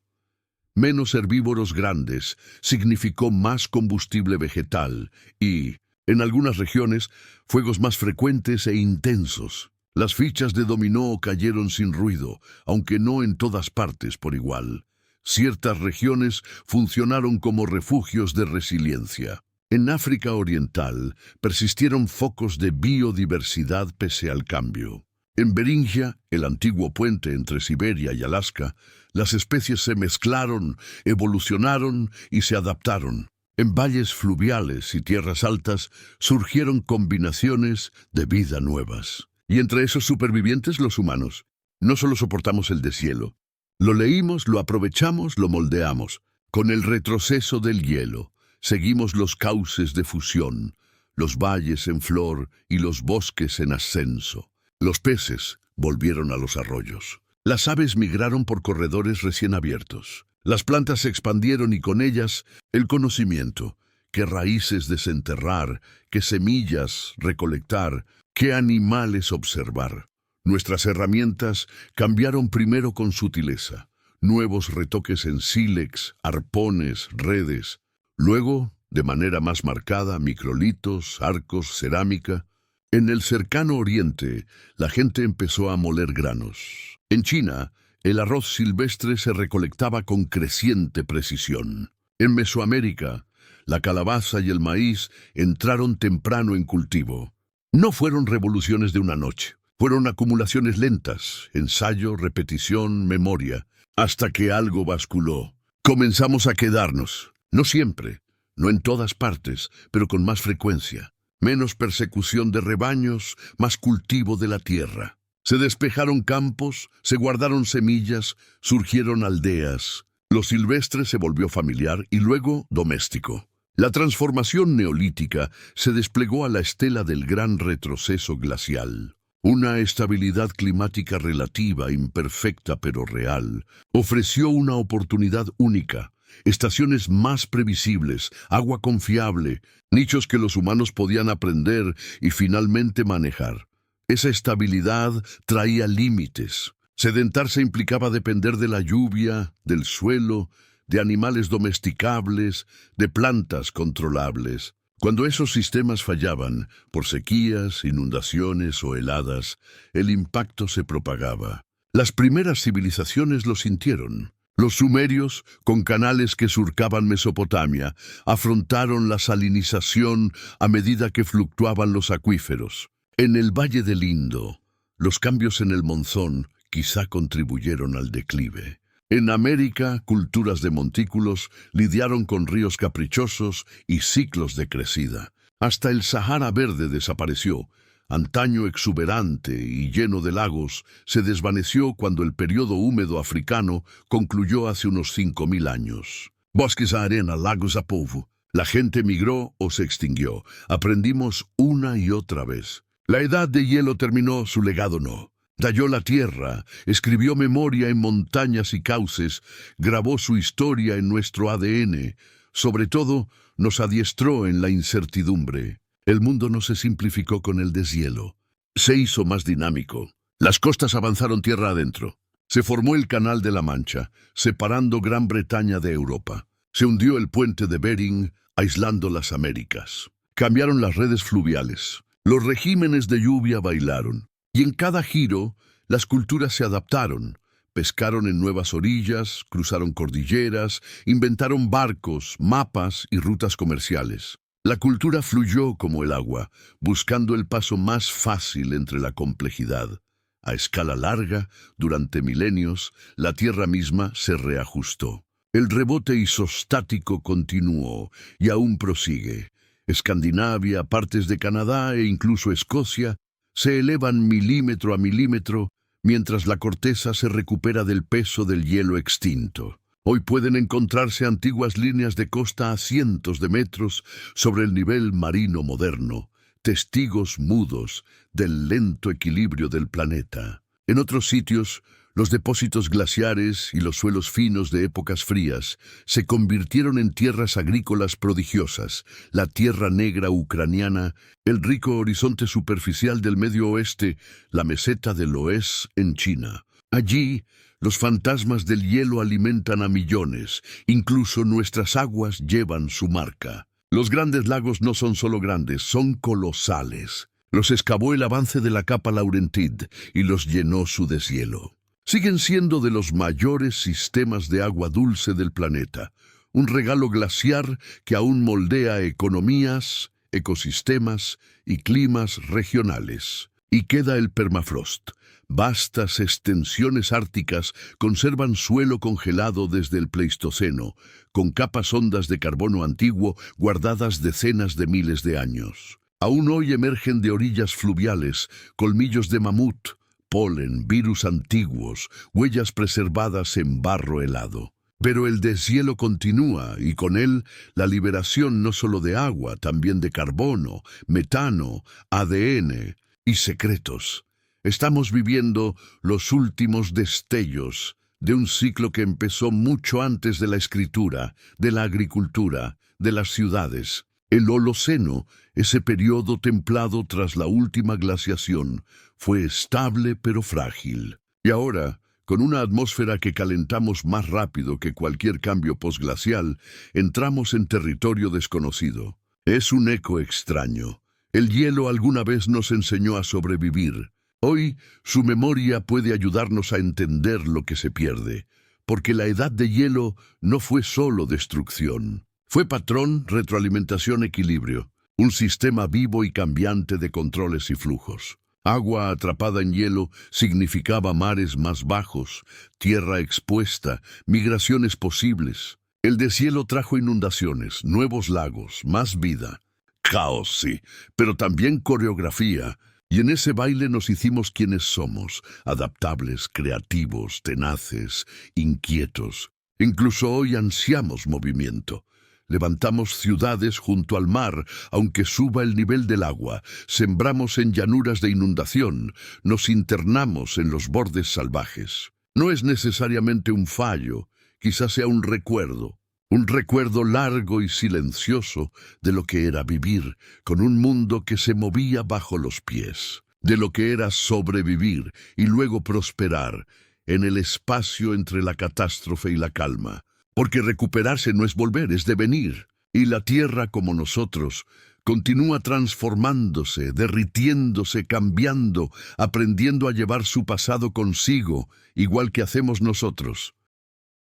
Menos herbívoros grandes significó más combustible vegetal y, en algunas regiones, fuegos más frecuentes e intensos. Las fichas de dominó cayeron sin ruido, aunque no en todas partes por igual. Ciertas regiones funcionaron como refugios de resiliencia. En África Oriental persistieron focos de biodiversidad pese al cambio. En Beringia, el antiguo puente entre Siberia y Alaska, las especies se mezclaron, evolucionaron y se adaptaron. En valles fluviales y tierras altas surgieron combinaciones de vida nuevas. Y entre esos supervivientes, los humanos. No solo soportamos el deshielo. Lo leímos, lo aprovechamos, lo moldeamos. Con el retroceso del hielo, seguimos los cauces de fusión, los valles en flor y los bosques en ascenso. Los peces volvieron a los arroyos. Las aves migraron por corredores recién abiertos. Las plantas se expandieron y con ellas el conocimiento. Qué raíces desenterrar, qué semillas recolectar, qué animales observar. Nuestras herramientas cambiaron primero con sutileza. Nuevos retoques en sílex, arpones, redes. Luego, de manera más marcada, microlitos, arcos, cerámica. En el cercano Oriente, la gente empezó a moler granos. En China, el arroz silvestre se recolectaba con creciente precisión. En Mesoamérica, la calabaza y el maíz entraron temprano en cultivo. No fueron revoluciones de una noche, fueron acumulaciones lentas, ensayo, repetición, memoria, hasta que algo basculó. Comenzamos a quedarnos, no siempre, no en todas partes, pero con más frecuencia. Menos persecución de rebaños, más cultivo de la tierra. Se despejaron campos, se guardaron semillas, surgieron aldeas. Lo silvestre se volvió familiar y luego doméstico. La transformación neolítica se desplegó a la estela del gran retroceso glacial. Una estabilidad climática relativa, imperfecta pero real, ofreció una oportunidad única. Estaciones más previsibles, agua confiable, nichos que los humanos podían aprender y finalmente manejar. Esa estabilidad traía límites. Sedentarse implicaba depender de la lluvia, del suelo, de animales domesticables, de plantas controlables. Cuando esos sistemas fallaban, por sequías, inundaciones o heladas, el impacto se propagaba. Las primeras civilizaciones lo sintieron. Los sumerios, con canales que surcaban Mesopotamia, afrontaron la salinización a medida que fluctuaban los acuíferos. En el Valle del Indo, los cambios en el monzón quizá contribuyeron al declive. En América, culturas de montículos lidiaron con ríos caprichosos y ciclos de crecida. Hasta el Sahara Verde desapareció. Antaño exuberante y lleno de lagos, se desvaneció cuando el periodo húmedo africano concluyó hace unos 5000 años. Bosques a arena, lagos a polvo. La gente migró o se extinguió. Aprendimos una y otra vez. La edad de hielo terminó, su legado no. Talló la tierra, escribió memoria en montañas y cauces, grabó su historia en nuestro ADN. Sobre todo, nos adiestró en la incertidumbre. El mundo no se simplificó con el deshielo. Se hizo más dinámico. Las costas avanzaron tierra adentro. Se formó el Canal de la Mancha, separando Gran Bretaña de Europa. Se hundió el puente de Bering, aislando las Américas. Cambiaron las redes fluviales. Los regímenes de lluvia bailaron. Y en cada giro, las culturas se adaptaron. Pescaron en nuevas orillas, cruzaron cordilleras, inventaron barcos, mapas y rutas comerciales. La cultura fluyó como el agua, buscando el paso más fácil entre la complejidad. A escala larga, durante milenios, la Tierra misma se reajustó. El rebote isostático continuó y aún prosigue. Escandinavia, partes de Canadá e incluso Escocia se elevan milímetro a milímetro mientras la corteza se recupera del peso del hielo extinto. Hoy pueden encontrarse antiguas líneas de costa a cientos de metros sobre el nivel marino moderno, testigos mudos del lento equilibrio del planeta. En otros sitios, los depósitos glaciares y los suelos finos de épocas frías se convirtieron en tierras agrícolas prodigiosas, la Tierra Negra ucraniana, el rico horizonte superficial del Medio Oeste, la meseta del Loess en China. Allí, los fantasmas del hielo alimentan a millones, incluso nuestras aguas llevan su marca. Los grandes lagos no son solo grandes, son colosales. Los excavó el avance de la capa Laurentide y los llenó su deshielo. Siguen siendo de los mayores sistemas de agua dulce del planeta, un regalo glaciar que aún moldea economías, ecosistemas y climas regionales. Y queda el permafrost. Vastas extensiones árticas conservan suelo congelado desde el Pleistoceno, con capas hondas de carbono antiguo guardadas decenas de miles de años. Aún hoy emergen de orillas fluviales colmillos de mamut, polen, virus antiguos, huellas preservadas en barro helado. Pero el deshielo continúa y con él la liberación no solo de agua, también de carbono, metano, ADN y secretos. Estamos viviendo los últimos destellos de un ciclo que empezó mucho antes de la escritura, de la agricultura, de las ciudades. El Holoceno, ese periodo templado tras la última glaciación, fue estable pero frágil. Y ahora, Con una atmósfera que calentamos más rápido que cualquier cambio posglacial, entramos en territorio desconocido. Es un eco extraño. El hielo alguna vez nos enseñó a sobrevivir. Hoy, su memoria puede ayudarnos a entender lo que se pierde, porque la edad de hielo no fue solo destrucción. Fue patrón, retroalimentación, equilibrio, un sistema vivo y cambiante de controles y flujos. Agua atrapada en hielo significaba mares más bajos, tierra expuesta, migraciones posibles. El deshielo trajo inundaciones, nuevos lagos, más vida. Caos, sí, pero también coreografía. Y en ese baile nos hicimos quienes somos, adaptables, creativos, tenaces, inquietos. Incluso hoy ansiamos movimiento. Levantamos ciudades junto al mar, aunque suba el nivel del agua. Sembramos en llanuras de inundación. Nos internamos en los bordes salvajes. No es necesariamente un fallo, quizás sea un recuerdo largo y silencioso de lo que era vivir, con un mundo que se movía bajo los pies, de lo que era sobrevivir y luego prosperar en el espacio entre la catástrofe y la calma. Porque recuperarse no es volver, es devenir. Y la tierra, como nosotros, continúa transformándose, derritiéndose, cambiando, aprendiendo a llevar su pasado consigo, igual que hacemos nosotros.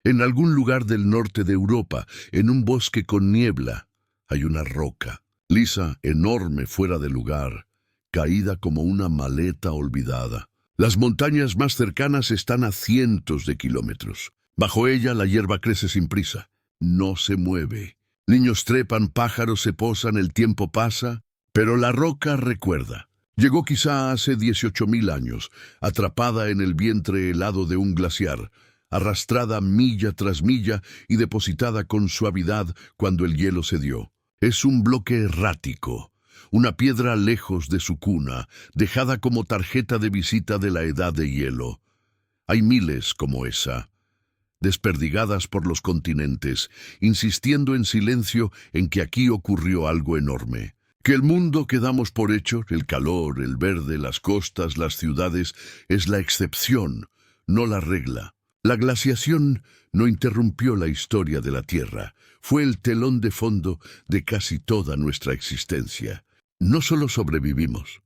En algún lugar del norte de Europa, en un bosque con niebla, hay una roca, lisa, enorme, fuera de lugar, caída como una maleta olvidada. Las montañas más cercanas están a cientos de kilómetros. Bajo ella la hierba crece sin prisa, no se mueve. Niños trepan, pájaros se posan, el tiempo pasa, pero la roca recuerda. Llegó quizá hace 18.000 años, atrapada en el vientre helado de un glaciar, arrastrada milla tras milla y depositada con suavidad cuando el hielo cedió. Es un bloque errático, una piedra lejos de su cuna, dejada como tarjeta de visita de la edad de hielo. Hay miles como esa, desperdigadas por los continentes, insistiendo en silencio en que aquí ocurrió algo enorme. Que el mundo que damos por hecho, el calor, el verde, las costas, las ciudades, es la excepción, no la regla. La glaciación no interrumpió la historia de la Tierra, fue el telón de fondo de casi toda nuestra existencia. No solo sobrevivimos,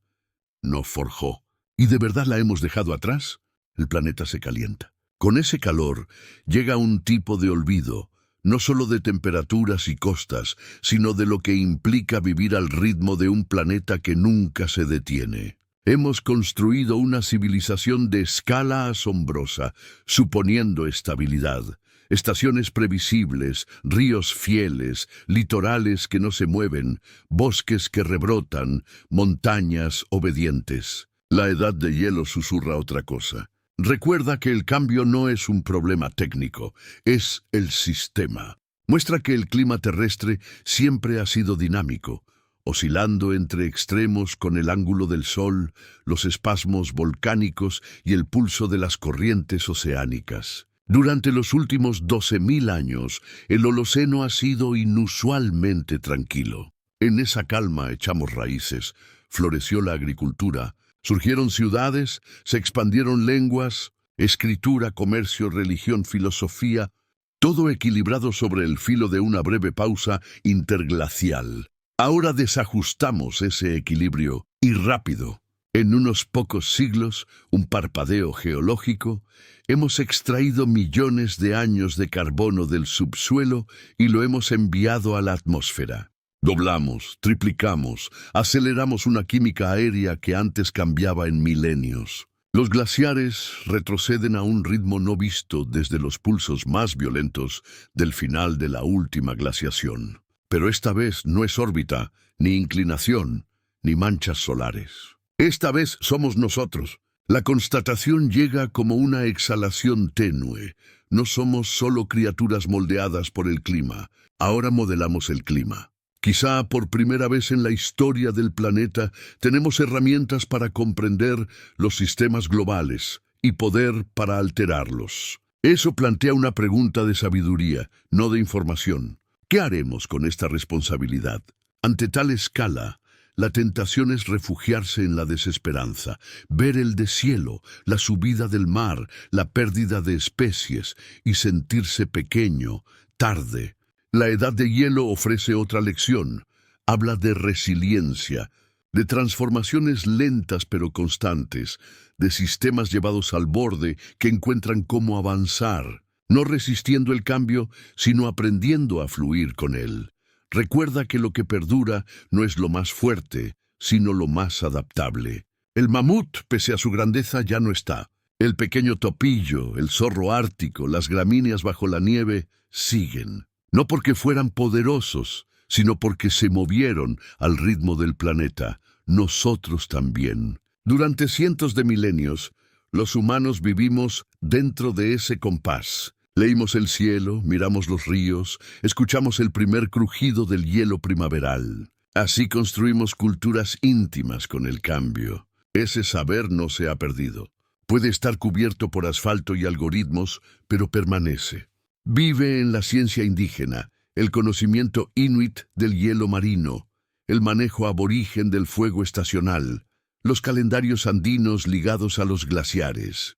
nos forjó. ¿Y de verdad la hemos dejado atrás? El planeta se calienta. Con ese calor llega un tipo de olvido, no solo de temperaturas y costas, sino de lo que implica vivir al ritmo de un planeta que nunca se detiene. Hemos construido una civilización de escala asombrosa, suponiendo estabilidad. Estaciones previsibles, ríos fieles, litorales que no se mueven, bosques que rebrotan, montañas obedientes. La edad de hielo susurra otra cosa. Recuerda que el cambio no es un problema técnico, es el sistema. Muestra que el clima terrestre siempre ha sido dinámico, oscilando entre extremos con el ángulo del sol, los espasmos volcánicos y el pulso de las corrientes oceánicas. Durante los últimos 12.000 años, el Holoceno ha sido inusualmente tranquilo. En esa calma echamos raíces, floreció la agricultura, surgieron ciudades, se expandieron lenguas, escritura, comercio, religión, filosofía, todo equilibrado sobre el filo de una breve pausa interglacial. Ahora desajustamos ese equilibrio y rápido. En unos pocos siglos, un parpadeo geológico, hemos extraído millones de años de carbono del subsuelo y lo hemos enviado a la atmósfera. Doblamos, triplicamos, aceleramos una química aérea que antes cambiaba en milenios. Los glaciares retroceden a un ritmo no visto desde los pulsos más violentos del final de la última glaciación. Pero esta vez no es órbita, ni inclinación, ni manchas solares. Esta vez somos nosotros. La constatación llega como una exhalación tenue. No somos solo criaturas moldeadas por el clima. Ahora modelamos el clima. Quizá por primera vez en la historia del planeta tenemos herramientas para comprender los sistemas globales y poder para alterarlos. Eso plantea una pregunta de sabiduría, no de información. ¿Qué haremos con esta responsabilidad? Ante tal escala, La tentación es refugiarse en la desesperanza, ver el deshielo, la subida del mar, la pérdida de especies y sentirse pequeño, tarde. La edad de hielo ofrece otra lección. Habla de resiliencia, de transformaciones lentas pero constantes, de sistemas llevados al borde que encuentran cómo avanzar, no resistiendo el cambio, sino aprendiendo a fluir con él. Recuerda que lo que perdura no es lo más fuerte, sino lo más adaptable. El mamut, pese a su grandeza, ya no está. El pequeño topillo, el zorro ártico, las gramíneas bajo la nieve, siguen. No porque fueran poderosos, sino porque se movieron al ritmo del planeta. Nosotros también. Durante cientos de milenios, los humanos vivimos dentro de ese compás. Leímos el cielo, miramos los ríos, escuchamos el primer crujido del hielo primaveral. Así construimos culturas íntimas con el cambio. Ese saber no se ha perdido. Puede estar cubierto por asfalto y algoritmos, pero permanece. Vive en la ciencia indígena, el conocimiento inuit del hielo marino, el manejo aborigen del fuego estacional, los calendarios andinos ligados a los glaciares.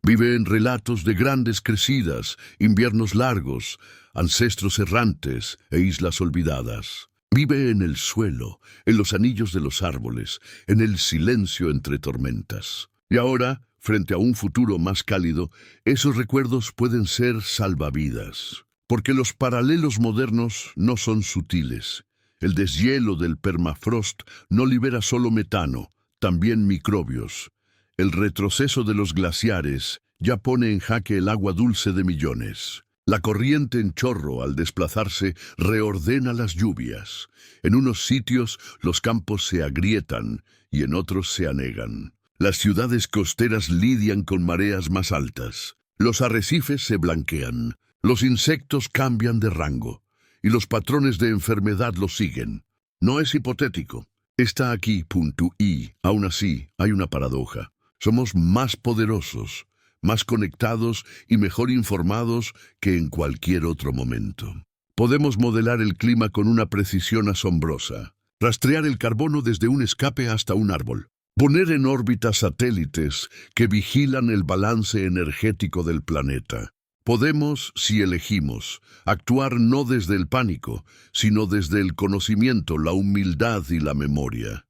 Vive en relatos de grandes crecidas, inviernos largos, ancestros errantes e islas olvidadas. Vive en el suelo, en los anillos de los árboles, en el silencio entre tormentas. Y ahora, frente a un futuro más cálido, esos recuerdos pueden ser salvavidas. Porque los paralelos modernos no son sutiles. El deshielo del permafrost no libera solo metano, también microbios. El retroceso de los glaciares ya pone en jaque el agua dulce de millones. La corriente en chorro, al desplazarse, reordena las lluvias. En unos sitios los campos se agrietan y en otros se anegan. Las ciudades costeras lidian con mareas más altas. Los arrecifes se blanquean. Los insectos cambian de rango. Y los patrones de enfermedad los siguen. No es hipotético. Está aquí, punto y, aún así, hay una paradoja. Somos más poderosos, más conectados y mejor informados que en cualquier otro momento. Podemos modelar el clima con una precisión asombrosa, rastrear el carbono desde un escape hasta un árbol, poner en órbita satélites que vigilan el balance energético del planeta. Podemos, si elegimos, actuar no desde el pánico, sino desde el conocimiento, la humildad y la memoria.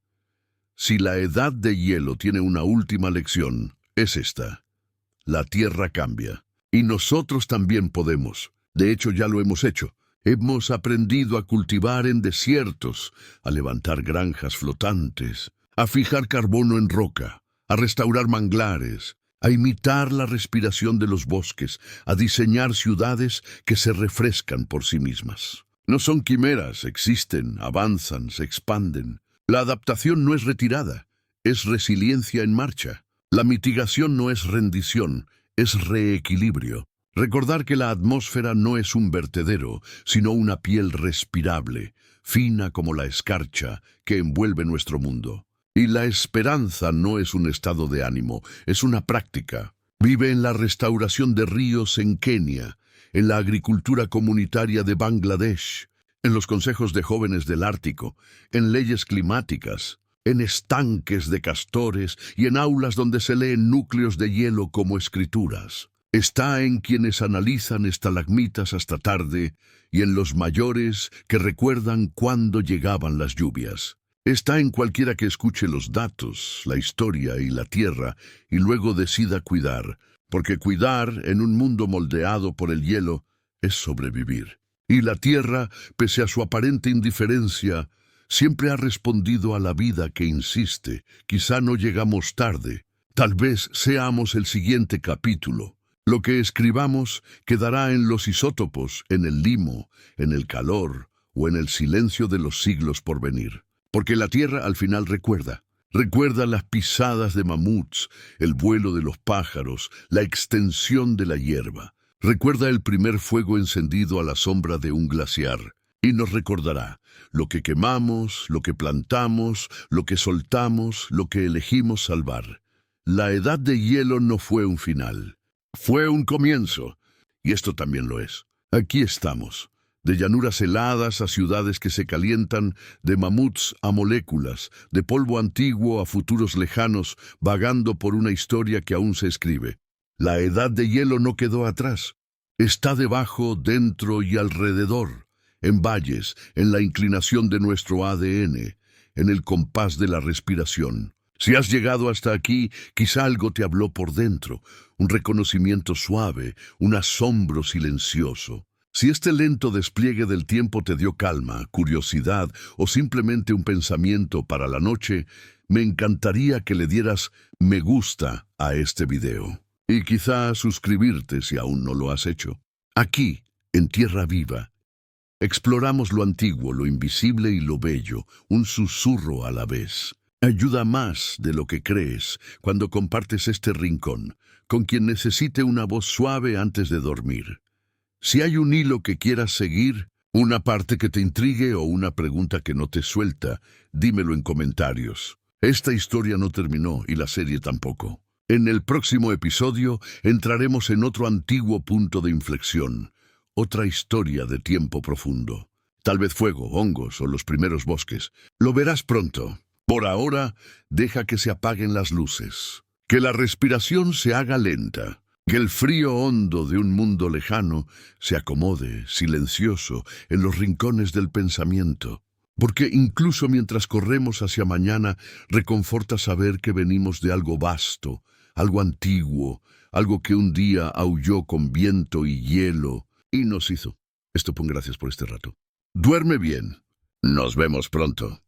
Si la edad de hielo tiene una última lección, es esta. La Tierra cambia. Y nosotros también podemos. De hecho, ya lo hemos hecho. Hemos aprendido a cultivar en desiertos, a levantar granjas flotantes, a fijar carbono en roca, a restaurar manglares, a imitar la respiración de los bosques, a diseñar ciudades que se refrescan por sí mismas. No son quimeras, existen, avanzan, se expanden. La adaptación no es retirada, es resiliencia en marcha. La mitigación no es rendición, es reequilibrio. Recordar que la atmósfera no es un vertedero, sino una piel respirable, fina como la escarcha que envuelve nuestro mundo. Y la esperanza no es un estado de ánimo, es una práctica. Vive en la restauración de ríos en Kenia, en la agricultura comunitaria de Bangladesh, en los consejos de jóvenes del Ártico, en leyes climáticas, en estanques de castores y en aulas donde se leen núcleos de hielo como escrituras. Está en quienes analizan estalagmitas hasta tarde y en los mayores que recuerdan cuándo llegaban las lluvias. Está en cualquiera que escuche los datos, la historia y la tierra y luego decida cuidar, porque cuidar en un mundo moldeado por el hielo es sobrevivir. Y la tierra, pese a su aparente indiferencia, siempre ha respondido a la vida que insiste. Quizá no llegamos tarde. Tal vez seamos el siguiente capítulo. Lo que escribamos quedará en los isótopos, en el limo, en el calor o en el silencio de los siglos por venir. Porque la tierra al final recuerda. Recuerda las pisadas de mamuts, el vuelo de los pájaros, la extensión de la hierba. Recuerda el primer fuego encendido a la sombra de un glaciar. Y nos recordará lo que quemamos, lo que plantamos, lo que soltamos, lo que elegimos salvar. La edad de hielo no fue un final. Fue un comienzo. Y esto también lo es. Aquí estamos, De llanuras heladas a ciudades que se calientan, de mamuts a moléculas, de polvo antiguo a futuros lejanos, vagando por una historia que aún se escribe. La edad de hielo no quedó atrás. Está debajo, dentro y alrededor, en valles, en la inclinación de nuestro ADN, en el compás de la respiración. Si has llegado hasta aquí, quizá algo te habló por dentro, un reconocimiento suave, un asombro silencioso. Si este lento despliegue del tiempo te dio calma, curiosidad o simplemente un pensamiento para la noche, me encantaría que le dieras me gusta a este video. Y quizá suscribirte si aún no lo has hecho. Aquí, en Tierra Viva, exploramos lo antiguo, lo invisible y lo bello, un susurro a la vez. Ayuda más de lo que crees cuando compartes este rincón con quien necesite una voz suave antes de dormir. Si hay un hilo que quieras seguir, una parte que te intrigue o una pregunta que no te suelta, dímelo en comentarios. Esta historia no terminó y la serie tampoco. En el próximo episodio entraremos en otro antiguo punto de inflexión, otra historia de tiempo profundo. Tal vez fuego, hongos o los primeros bosques. Lo verás pronto. Por ahora, deja que se apaguen las luces, que la respiración se haga lenta, que el frío hondo de un mundo lejano se acomode, silencioso, en los rincones del pensamiento. Porque incluso mientras corremos hacia mañana, reconforta saber que venimos de algo vasto, algo antiguo, algo que un día aulló con viento y hielo y nos hizo. Gracias por este rato. Duerme bien. Nos vemos pronto.